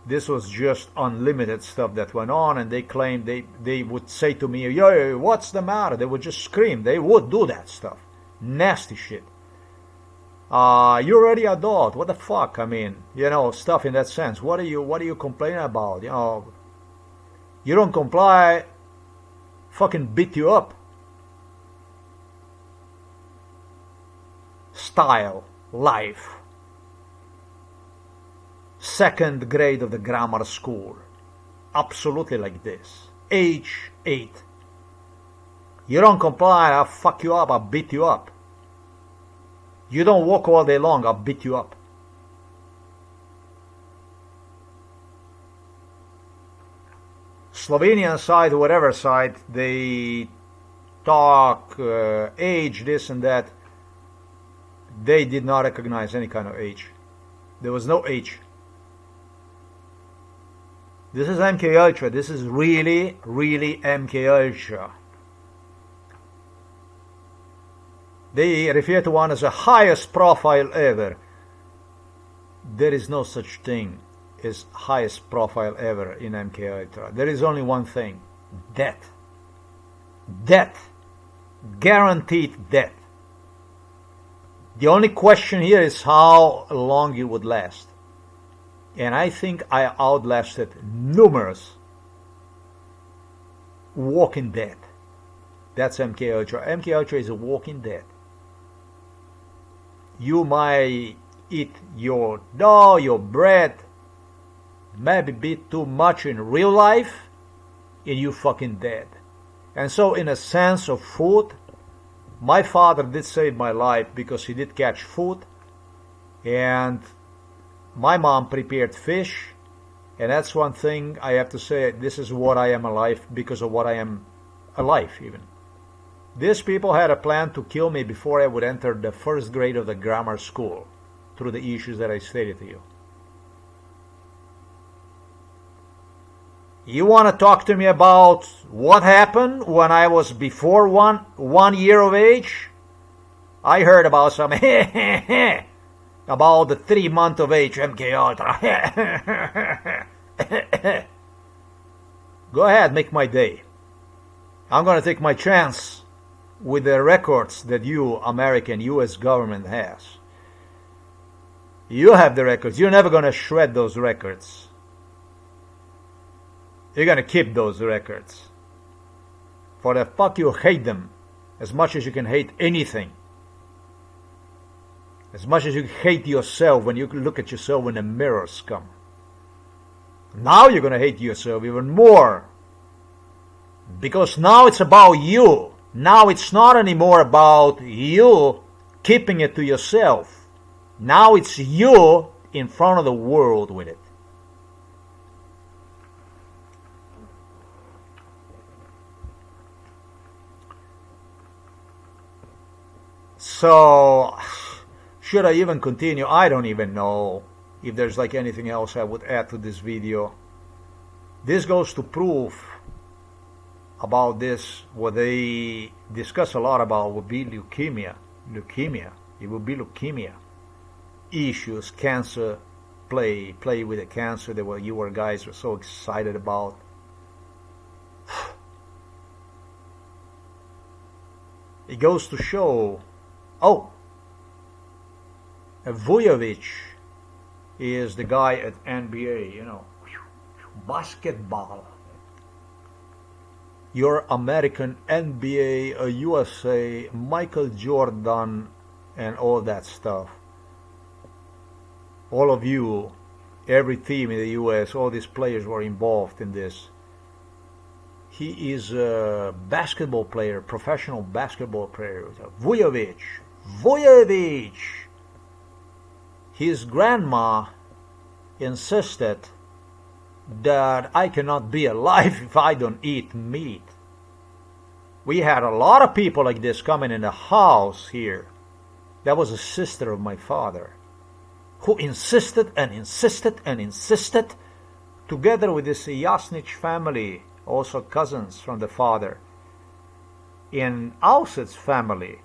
This was just unlimited stuff that went on, and they claimed they would say to me, yo, what's the matter? They would just scream. They would do that stuff. Nasty shit. You're already adult. What the fuck? I mean, stuff in that sense. What are you complaining about? You don't comply, fucking beat you up. Style, life. 2nd grade of the grammar school. Absolutely like this. Age 8. You don't comply, I'll fuck you up, I'll beat you up. You don't walk all day long, I'll beat you up. Slovenian side, whatever side, they talk age, this and that. They did not recognize any kind of age. There was no age. This is MK Ultra. This is really, really MK Ultra. They refer to one as the highest profile ever. There is no such thing as highest profile ever in MK Ultra. There is only one thing. Death. Death. Guaranteed death. The only question here is how long you would last. And I think I outlasted numerous walking dead. That's MK Ultra. MK Ultra is a walking dead. You might eat your dough, your bread, maybe a bit too much in real life, and you fucking dead. And so in a sense of food, my father did save my life because he did catch food, and my mom prepared fish, and that's one thing I have to say, this is what I am alive because of what I am alive even. These people had a plan to kill me before I would enter the 1st grade of the grammar school through the issues that I stated to you. You want to talk to me about what happened when I was before one year of age? I heard about some about the 3 month of age MK Ultra. Go ahead, make my day. I'm going to take my chance with the records that you, American, US government has. You have the records. You're never going to shred those records. You're going to keep those records. For the fuck you hate them as much as you can hate anything. As much as you hate yourself when you look at yourself in the mirror, scum. Now you're going to hate yourself even more. Because now it's about you. Now it's not anymore about you keeping it to yourself. Now it's you in front of the world with it. So, should I even continue? I don't even know if there's like anything else I would add to this video. This goes to prove about this, what they discuss a lot about would be leukemia. It would be leukemia. Issues, cancer, play with the cancer that you guys were so excited about. It goes to show, Vujovic is the guy at NBA, you know, basketball. Your American NBA, USA, Michael Jordan, and all that stuff. All of you, every team in the US, all these players were involved in this. He is a basketball player, professional basketball player. Vujovic. His grandma insisted that I cannot be alive if I don't eat meat. We had a lot of people like this coming in the house here. That was a sister of my father, who insisted and insisted and insisted, together with this Jasnich family, also cousins from the father, in Auset's family,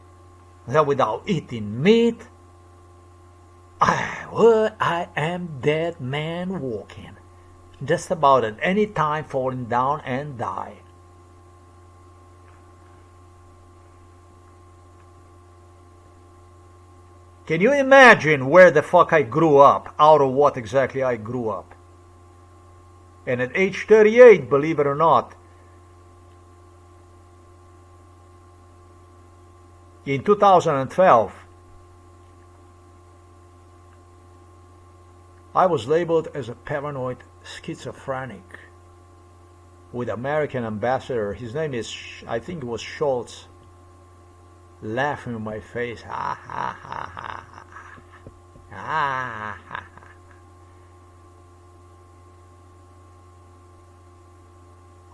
that without eating meat, I am dead man walking. Just about at any time falling down and die. Can you imagine where the fuck I grew up? Out of what exactly I grew up? And at age 38, believe it or not, in 2012, I was labeled as a paranoid schizophrenic with American ambassador. His name is, I think it was Schultz, laughing in my face. Ha ha ha ha ha. Ha ha ha.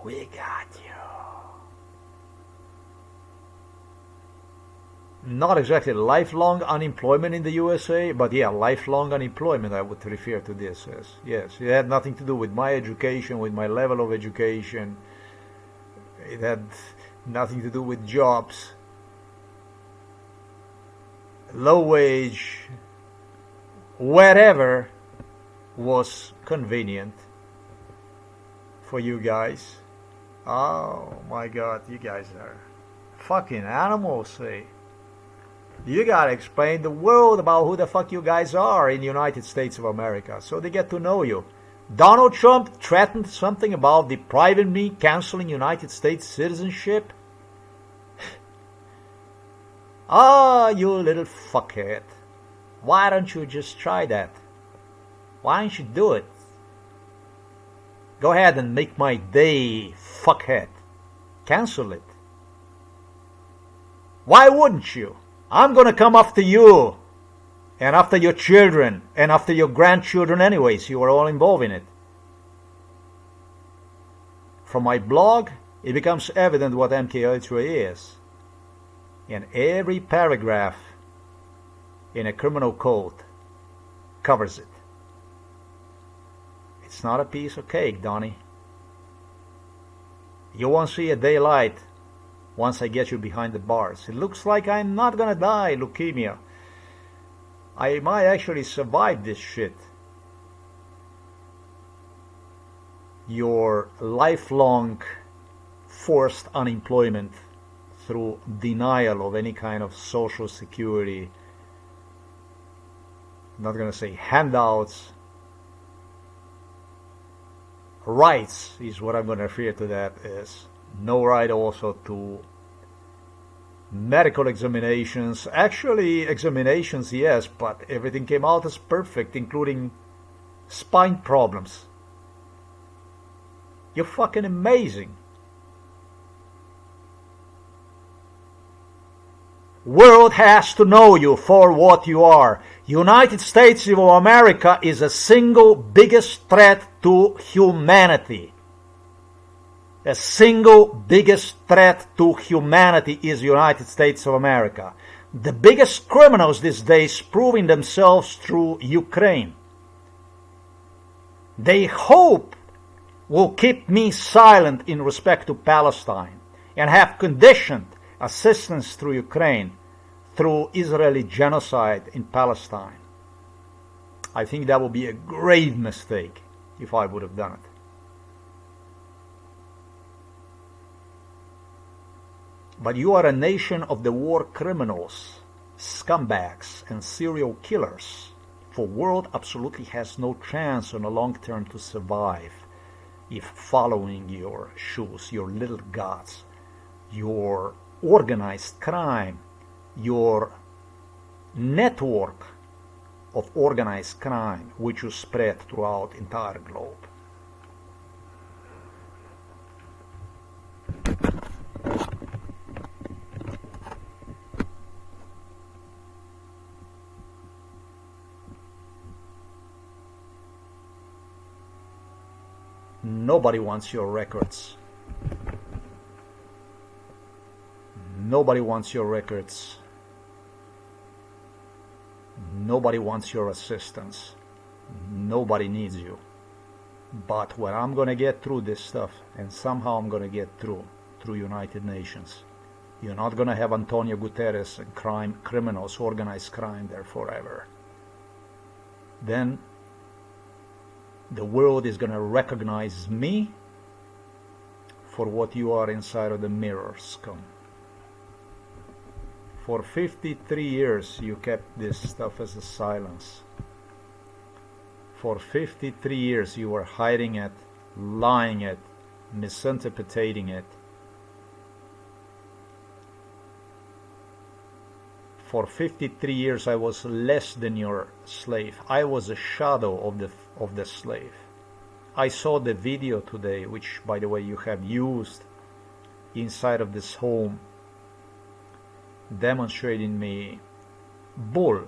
We got you. Not exactly lifelong unemployment in the USA, but yeah, lifelong unemployment I would refer to this as. Yes, it had nothing to do with my education, with my level of education. It had nothing to do with jobs. Low wage, wherever was convenient for you guys. Oh my God, you guys are fucking animals, eh? You gotta explain the world about who the fuck you guys are in the United States of America, so they get to know you. Donald Trump threatened something about depriving me, canceling United States citizenship. Ah, you little fuckhead. Why don't you just try that? Why don't you do it? Go ahead and make my day, fuckhead. Cancel it. Why wouldn't you? I'm gonna come after you, and after your children, and after your grandchildren anyways. You are all involved in it. From my blog, it becomes evident what MKUltra is. And every paragraph in a criminal code covers it. It's not a piece of cake, Donnie. You won't see a daylight once I get you behind the bars. It looks like I'm not gonna die, leukemia. I might actually survive this shit. Your lifelong forced unemployment through denial of any kind of social security, I'm not gonna say handouts, rights is what I'm gonna refer to that as. No right also to medical examinations. Actually, examinations, yes, but everything came out as perfect, including spine problems. You're fucking amazing. World has to know you for what you are. United States of America is the single biggest threat to humanity. The single biggest threat to humanity is United States of America. The biggest criminals these days proving themselves through Ukraine. They hope will keep me silent in respect to Palestine and have conditioned assistance through Ukraine through Israeli genocide in Palestine. I think that would be a grave mistake if I would have done it. But you are a nation of the war criminals, scumbags, and serial killers. For world absolutely has no chance on the long term to survive if following your shoes, your little gods, your organized crime, your network of organized crime which you spread throughout the entire globe. Nobody wants your records. Nobody wants your records. Nobody wants your assistance. Nobody needs you. But when I'm going to get through this stuff, and somehow I'm going to get through United Nations, you're not going to have Antonio Guterres and criminals, organized crime there forever. Then the world is going to recognize me for what you are inside of the mirror, scum. For 53 years you kept this stuff as a silence. For 53 years you were hiding it, lying it, misinterpreting it. For 53 years I was less than your slave. I was a shadow of the slave. I saw the video today, which by the way you have used inside of this home, demonstrating me Bull,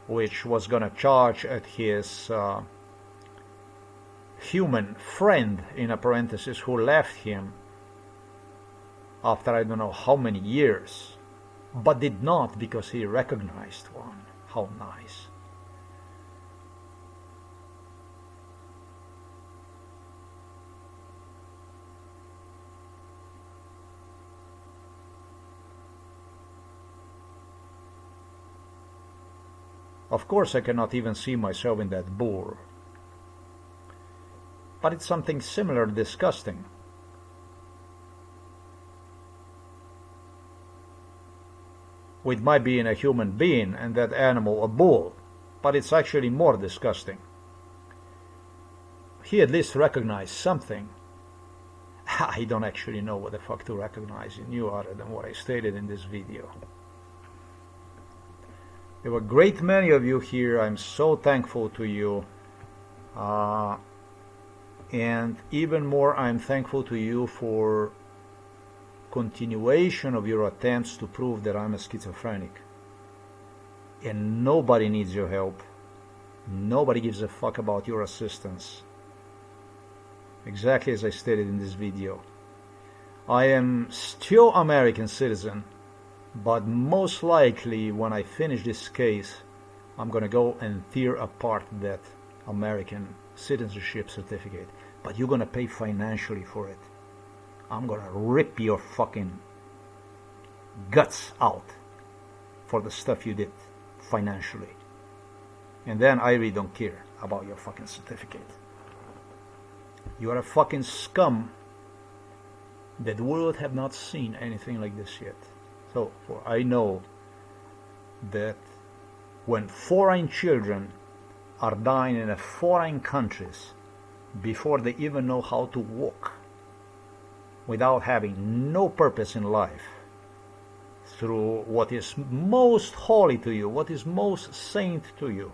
which was gonna charge at his human friend, in a parenthesis, who left him after I don't know how many years, but did not because he recognized one. How nice. Of course I cannot even see myself in that bull. But it's something similar, disgusting. With my being a human being and that animal a bull, but it's actually more disgusting. He at least recognized something. I don't actually know what the fuck to recognize in you other than what I stated in this video. There were a great many of you here. I'm so thankful to you. And even more, I'm thankful to you for continuation of your attempts to prove that I'm a schizophrenic. And nobody needs your help. Nobody gives a fuck about your assistance. Exactly as I stated in this video. I am still American citizen, but most likely when I finish this case, I'm gonna go and tear apart that American citizenship certificate, but you're gonna pay financially for it. I'm gonna rip your fucking guts out for the stuff you did financially. And then I really don't care about your fucking certificate. You are a fucking scum that the world have not seen anything like this yet. So, for I know that when foreign children are dying in foreign countries before they even know how to walk, without having no purpose in life, through what is most holy to you, what is most saint to you,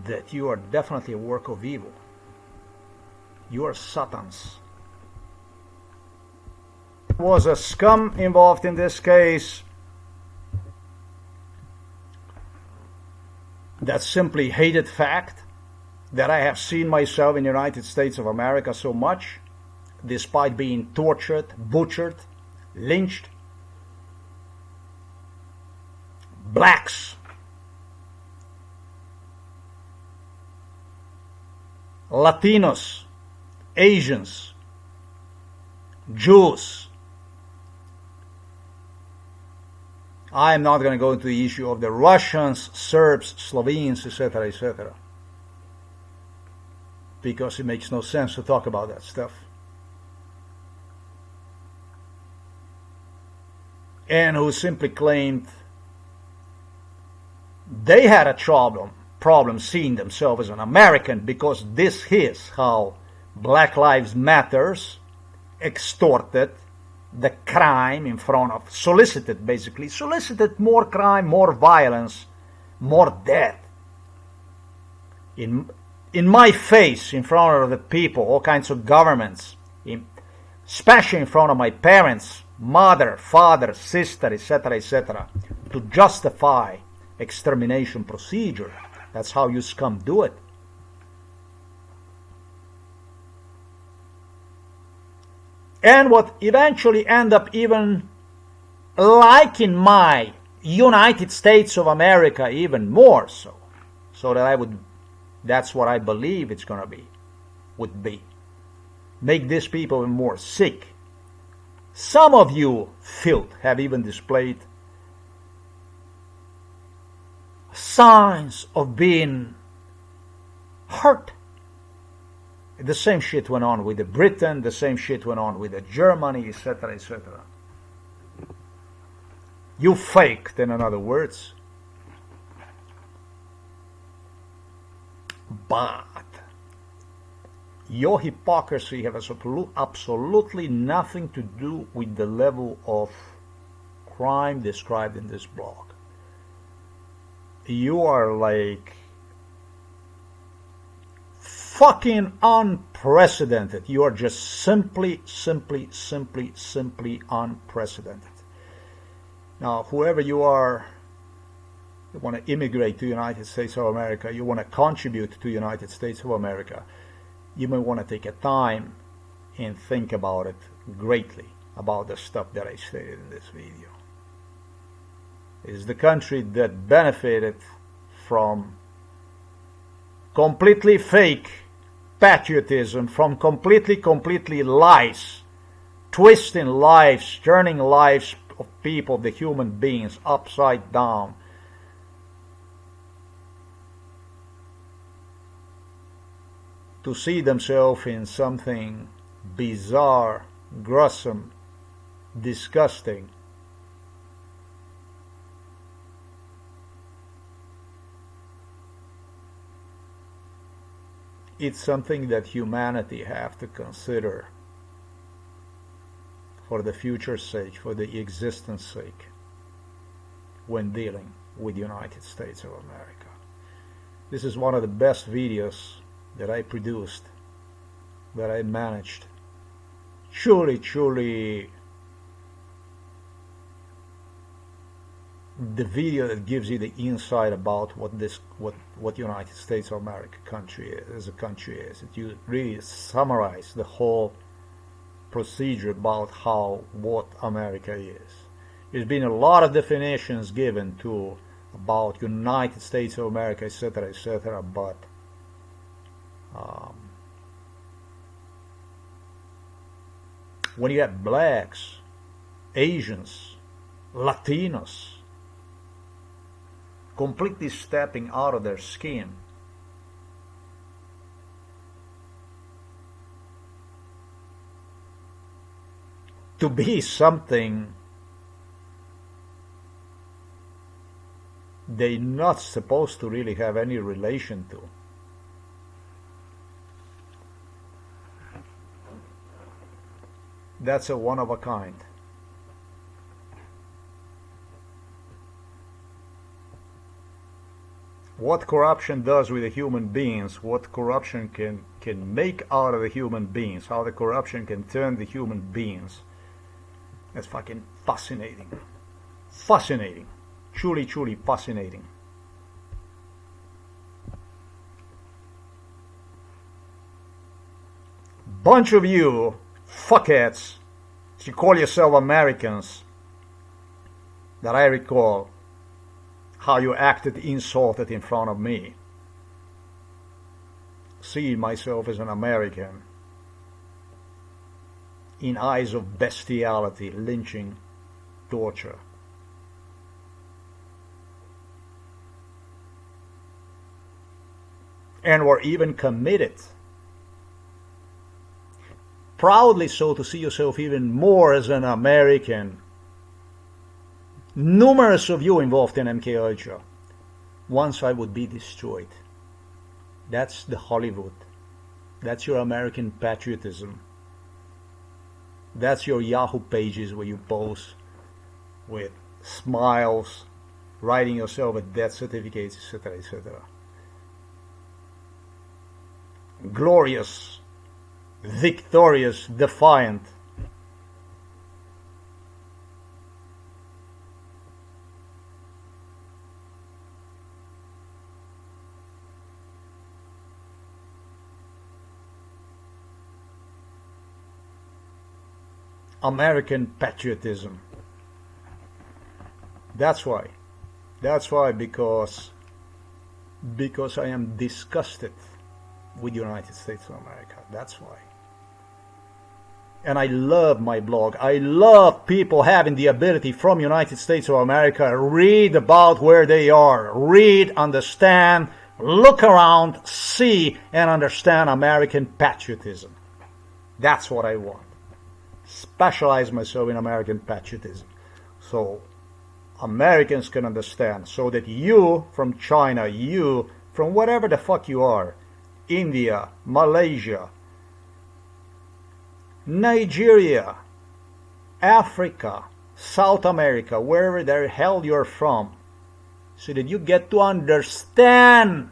that you are definitely a work of evil. You are Satan's. Was a scum involved in this case that simply hated fact that I have seen myself in the United States of America so much, despite being tortured, butchered, lynched. Blacks, Latinos, Asians, Jews. I am not going to go into the issue of the Russians, Serbs, Slovenes, etc., etc., because it makes no sense to talk about that stuff. And who simply claimed they had a problem seeing themselves as an American, because this is how Black Lives Matters extorted the crime in front of, solicited more crime, more violence, more death. In my face, in front of the people, all kinds of governments, especially in front of my parents, mother, father, sister, etc., etc., to justify extermination procedure. That's how you scum do it. And what eventually end up even liking my United States of America even more so that that's what I believe it's gonna be, would be. Make these people more sick. Some of you filth have even displayed signs of being hurt. The same shit went on with the Britain, the same shit went on with the Germany, etc., etc. You faked, in other words. But your hypocrisy has absolutely nothing to do with the level of crime described in this blog. You are like fucking unprecedented. You are just simply unprecedented. Now, whoever you are, you want to immigrate to the United States of America, you want to contribute to the United States of America, you may want to take a time and think about it greatly, about the stuff that I stated in this video. It is the country that benefited from completely fake patriotism, from completely lies, twisting lives, turning lives of people, the human beings, upside down. To see themselves in something bizarre, gruesome, disgusting. It's something that humanity have to consider for the future's sake, for the existence sake, when dealing with the United States of America. This is one of the best videos that I produced, that I managed. Truly the video that gives you the insight about what United States of America country is, as a country is. It you really summarize the whole procedure about what America is. There's been a lot of definitions given to about United States of America, etc., etc., but When you have blacks, Asians, Latinos completely stepping out of their skin, to be something they're not supposed to really have any relation to. That's a one of a kind. What corruption does with the human beings, what corruption can make out of the human beings, how the corruption can turn the human beings, that's fucking fascinating. Fascinating. Truly, truly fascinating. Bunch of you fuckheads, you call yourself Americans, that I recall how you acted insulted in front of me. Seeing myself as an American in eyes of bestiality, lynching, torture. And were even committed, proudly so, to see yourself even more as an American. Numerous of you involved in MK Ultra. Once I would be destroyed. That's the Hollywood. That's your American patriotism. That's your Yahoo pages where you pose with smiles, writing yourself with death certificates, etc., etc. Glorious, victorious, defiant. American patriotism. That's why. That's why, because I am disgusted with the United States of America. That's why. And I love my blog. I love people having the ability from United States of America read about where they are. Read, understand, look around, see, and understand American patriotism. That's what I want. Specialize myself in American patriotism. So Americans can understand. So that you from China, you from whatever the fuck you are, India, Malaysia, Nigeria, Africa, South America, wherever the hell you're from, so that you get to understand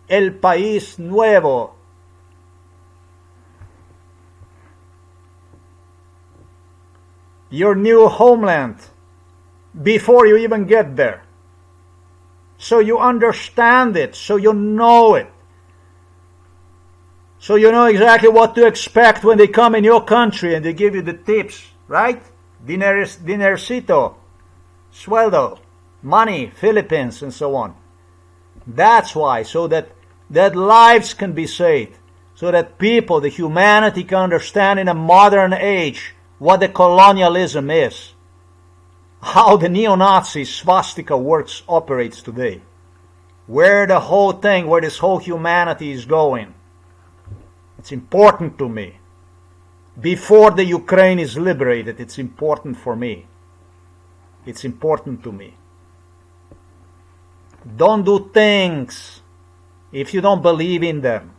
el país nuevo. Your new homeland, before you even get there. So you understand it, so you know it. So you know exactly what to expect when they come in your country and they give you the tips, right? Dinercito, sueldo, money, Philippines, and so on. That's why, so that lives can be saved, so that people, the humanity, can understand in a modern age what the colonialism is, how the neo-Nazi swastika operates today, where the whole thing, where this whole humanity is going. It's important to me. Before the Ukraine is liberated, it's important for me. It's important to me. Don't do things if you don't believe in them.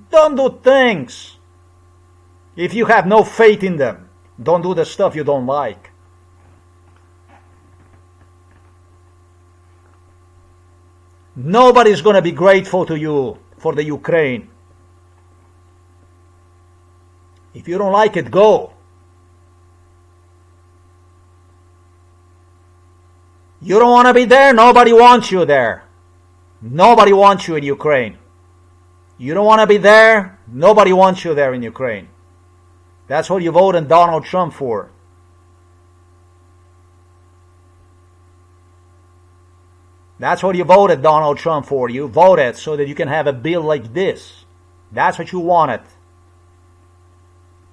Don't do things if you have no faith in them. Don't do the stuff you don't like. Nobody's going to be grateful to you for the Ukraine. If you don't like it, go. You don't want to be there, nobody wants you there. Nobody wants you in Ukraine. You don't want to be there, nobody wants you there in Ukraine. That's what you voted Donald Trump for. That's what you voted Donald Trump for. You voted so that you can have a bill like this. That's what you wanted.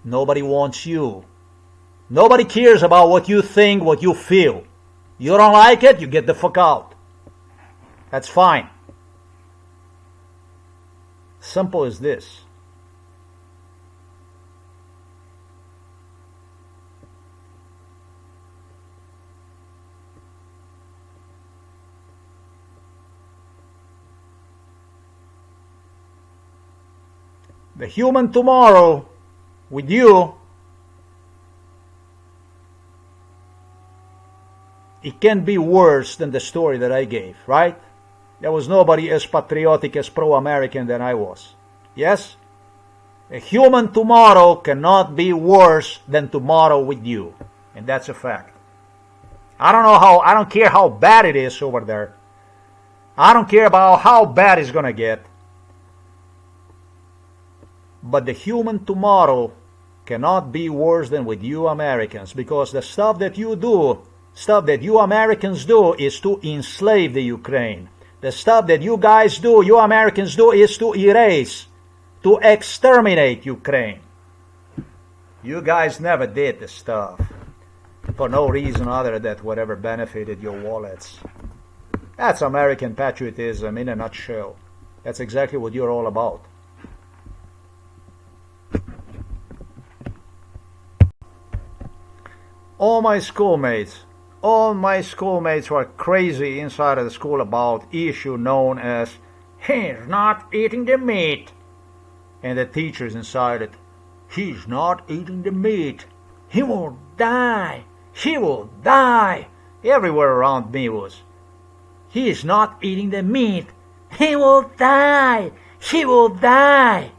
Nobody wants you. Nobody cares about what you think, what you feel. You don't like it, you get the fuck out. That's fine. Simple as this. The human tomorrow with you, it can be worse than the story that I gave, right? There was nobody as patriotic, as pro-American than I was. Yes? A human tomorrow cannot be worse than tomorrow with you. And that's a fact. I don't care how bad it is over there. I don't care about how bad it's gonna get. But the human tomorrow cannot be worse than with you Americans, because the stuff that you do, stuff that you Americans do, is to enslave the Ukraine. The stuff that you guys do, you Americans do, is to erase, to exterminate Ukraine. You guys never did this stuff for no reason other than whatever benefited your wallets. That's American patriotism in a nutshell. That's exactly what you're all about. All my schoolmates were crazy inside of the school about issue known as "he's not eating the meat," and the teachers inside it, "he's not eating the meat, he will die, he will die." Everywhere around me was, "He's not eating the meat, he will die, he will die."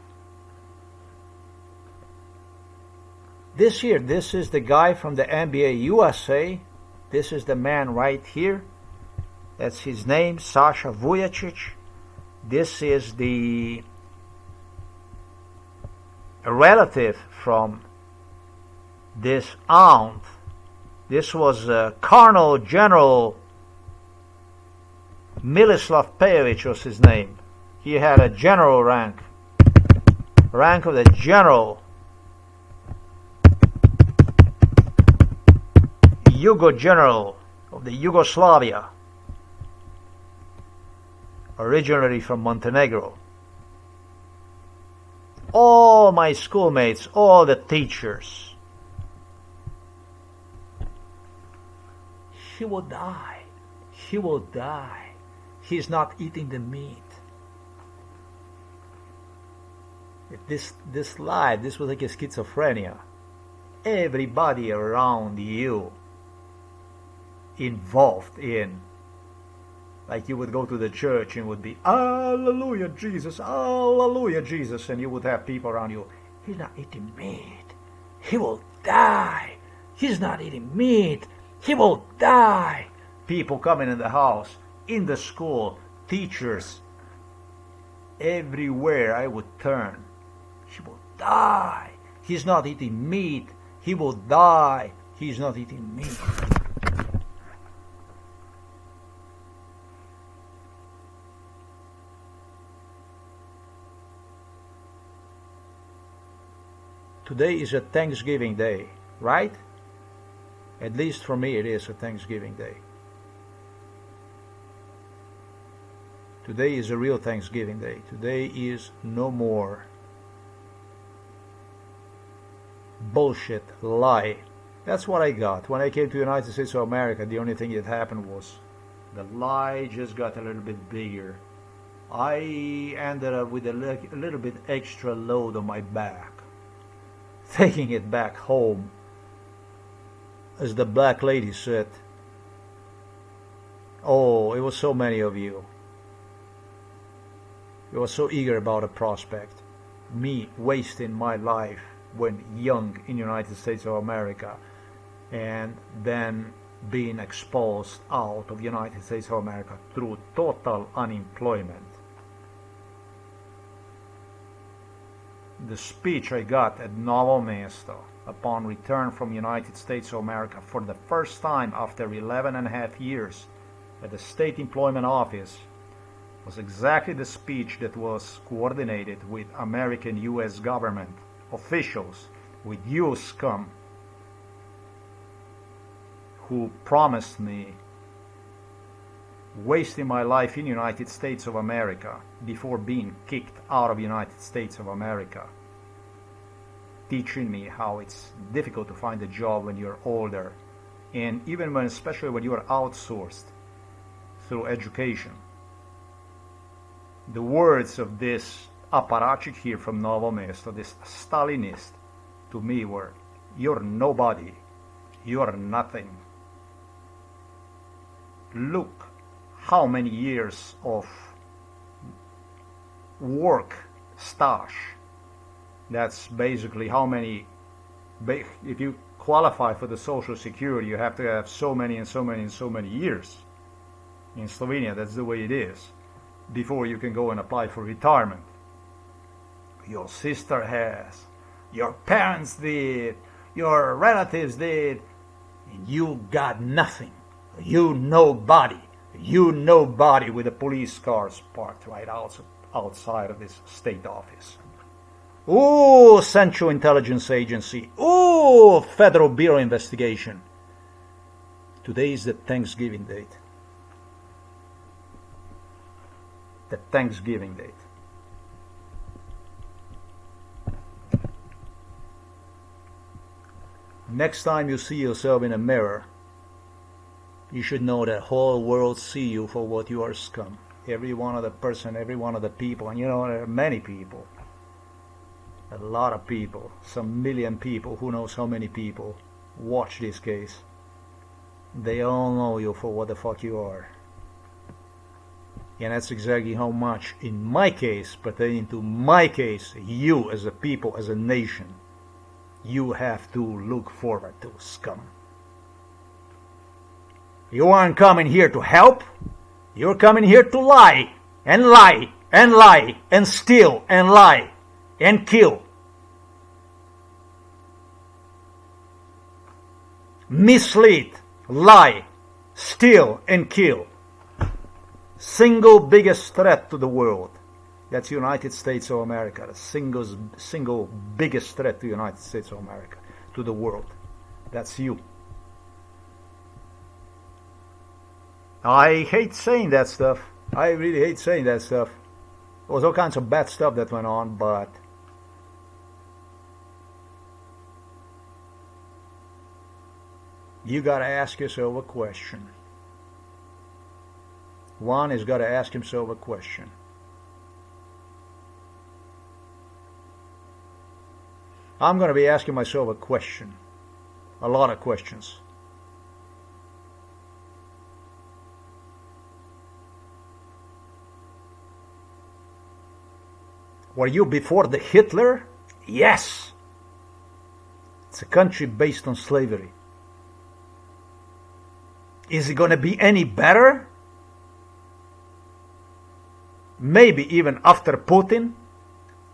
This here, this is the guy from the NBA USA. This is the man right here. That's his name, Sasha Vujacic. This is a relative from this aunt. This was Colonel General Milislav Pejevich was his name. He had a general rank of the general. Yugo general of the Yugoslavia, originally from Montenegro. All my schoolmates, all the teachers, he will die, he will die, he's not eating the meat. This life, this was like a schizophrenia. Everybody around you involved in, like you would go to the church and would be hallelujah Jesus, hallelujah Jesus, and you would have people around you, "He's not eating meat, he will die, he's not eating meat, he will die." People coming in the house, in the school, teachers, everywhere I would turn, "He will die, he's not eating meat, he will die, he's not eating meat." Today is a Thanksgiving Day, right? At least for me it is a Thanksgiving Day. Today is a real Thanksgiving Day. Today is no more bullshit, lie. That's what I got. When I came to the United States of America, the only thing that happened was the lie just got a little bit bigger. I ended up with a little bit extra load on my back, taking it back home. As the black lady said, oh, it was so many of you. You were so eager about a prospect. Me wasting my life when young in the United States of America, and then being exposed out of the United States of America through total unemployment. The speech I got at Novo Mesto upon return from United States of America for the first time after 11 and a half years at the State Employment Office was exactly the speech that was coordinated with American U.S. government officials, with you scum, who promised me wasting my life in United States of America before being kicked out of United States of America, teaching me how it's difficult to find a job when you're older, and even when, especially when you are outsourced through education. The words of this apparatchik here from Novo Mesto, this Stalinist, to me were, "You're nobody, you're nothing. Look how many years of work stash. That's basically how many, if you qualify for the Social Security, you have to have so many and so many and so many years. In Slovenia, that's the way it is, before you can go and apply for retirement. Your sister has, your parents did, your relatives did, and you got nothing. You nobody with the police cars parked right outside of this state office. Ooh, Central Intelligence Agency. Ooh, Federal Bureau Investigation. Today is the Thanksgiving date. The Thanksgiving date. Next time you see yourself in a mirror, you should know that whole world see you for what you are, scum. Every one of the person, every one of the people, and you know there are many people, a lot of people, some million people, who knows how many people watch this case. They all know you for what the fuck you are. And that's exactly how much, in my case, pertaining to my case, you as a people, as a nation, you have to look forward to, scum. You aren't coming here to help. You're coming here to lie, and lie, and lie, and steal, and lie, and kill. Mislead, lie, steal, and kill. Single biggest threat to the world. That's United States of America. The single biggest threat to United States of America, to the world. That's you. I hate saying that stuff. I really hate saying that stuff. There was all kinds of bad stuff that went on, but you gotta ask yourself a question. One has gotta ask himself a question. I'm gonna be asking myself a question. A lot of questions. Were you before the Hitler? Yes. It's a country based on slavery. Is it going to be any better? Maybe even after Putin?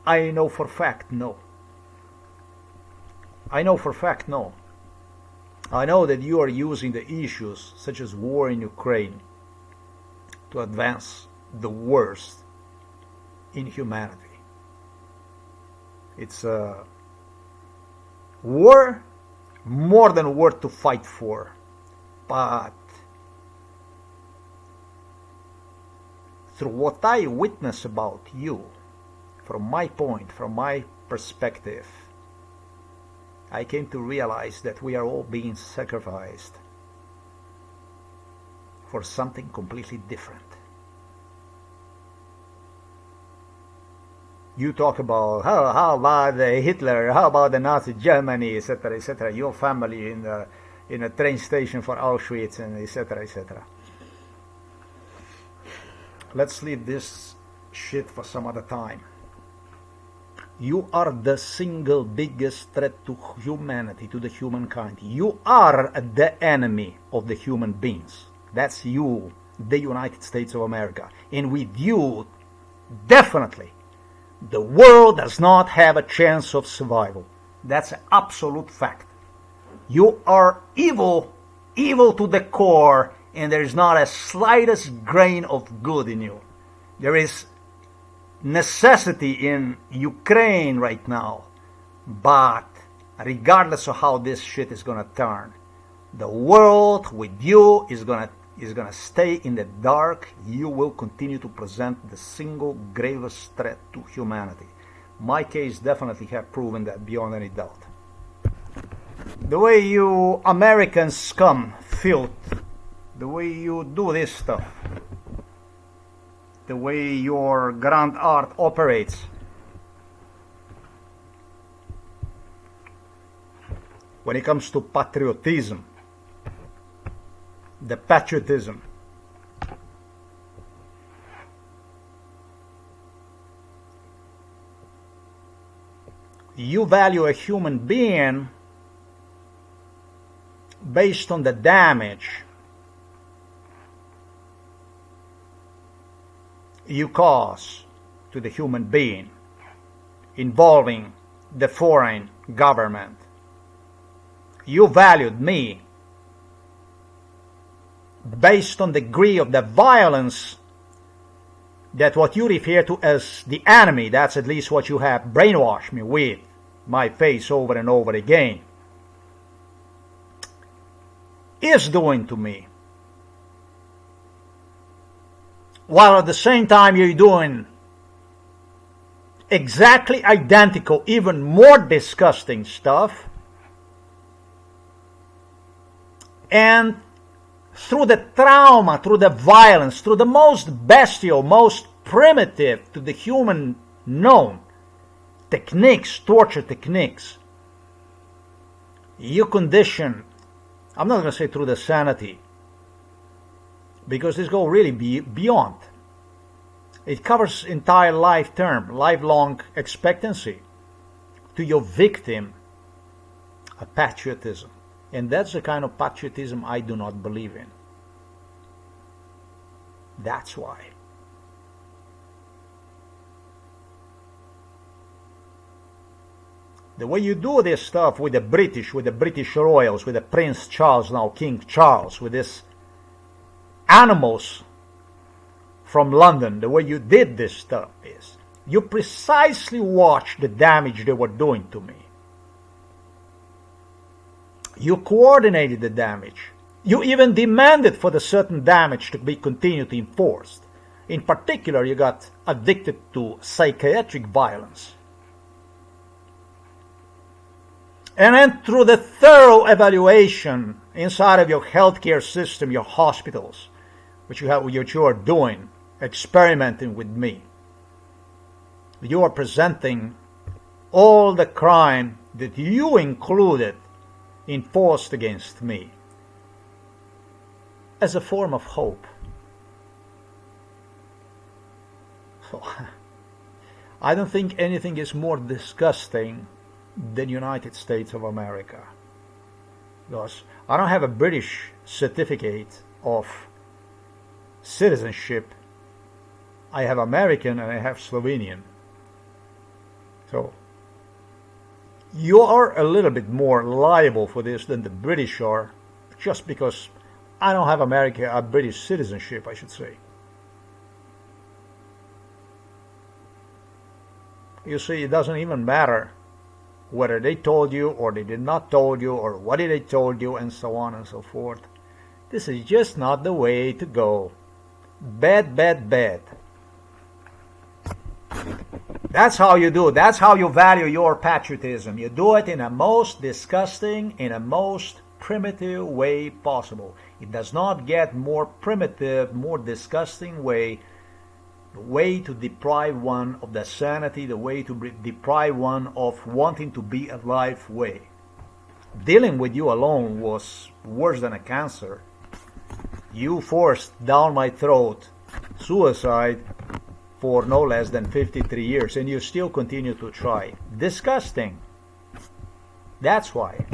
I know for fact no. I know for fact no. I know that you are using the issues such as war in Ukraine to advance the worst in humanity. It's a war, more than a war to fight for, but through what I witness about you, from my point, from my perspective, I came to realize that we are all being sacrificed for something completely different. You talk about how about Hitler, how about the Nazi Germany, etc., etc. Your family in a train station for Auschwitz, and etc., etc. Let's leave this shit for some other time. You are the single biggest threat to humanity, to the humankind. You are the enemy of the human beings. That's you, the United States of America. And with you, definitely, the world does not have a chance of survival. That's an absolute fact. You are evil, evil to the core, and there is not a slightest grain of good in you. There is necessity in Ukraine right now, but regardless of how this shit is gonna turn, the world with you is gonna stay in the dark. You will continue to present the single gravest threat to humanity. My case definitely have proven that beyond any doubt. The way you Americans scum, filth, the way you do this stuff, the way your grand art operates, when it comes to patriotism, the patriotism, you value a human being based on the damage you cause to the human being involving the foreign government. You valued me based on the degree of the violence that what you refer to as the enemy, that's at least what you have brainwashed me with, my face over and over again, is doing to me. While at the same time you're doing exactly identical, even more disgusting stuff, and through the trauma, through the violence, through the most bestial, most primitive to the human known techniques, torture techniques, you condition, I'm not going to say through the sanity, because this goes really beyond. It covers entire life term, lifelong expectancy to your victim, a patriotism. And that's the kind of patriotism I do not believe in. That's why. The way you do this stuff with the British royals, with the Prince Charles, now King Charles, with these animals from London, the way you did this stuff is, you precisely watched the damage they were doing to me. You coordinated the damage. You even demanded for the certain damage to be continued to enforced. In particular, you got addicted to psychiatric violence. And then through the thorough evaluation inside of your healthcare system, your hospitals, which you are doing, experimenting with me, you are presenting all the crime that you included enforced against me as a form of hope. So, I don't think anything is more disgusting than United States of America, because I don't have a British certificate of citizenship. I have American and I have Slovenian. So you are a little bit more liable for this than the British are, just because I don't have a British citizenship, I should say. You see, it doesn't even matter whether they told you or they did not told you, or what did they told you, and so on and so forth. This is just not the way to go. Bad, bad, bad. That's how you do it. That's how you value your patriotism. You do it in a most disgusting, in a most primitive way possible. It does not get more primitive, more disgusting way. The way to deprive one of the sanity, the way to deprive one of wanting to be alive way. Dealing with you alone was worse than a cancer. You forced down my throat suicide for no less than 53 years, and you still continue to try. Disgusting. That's why.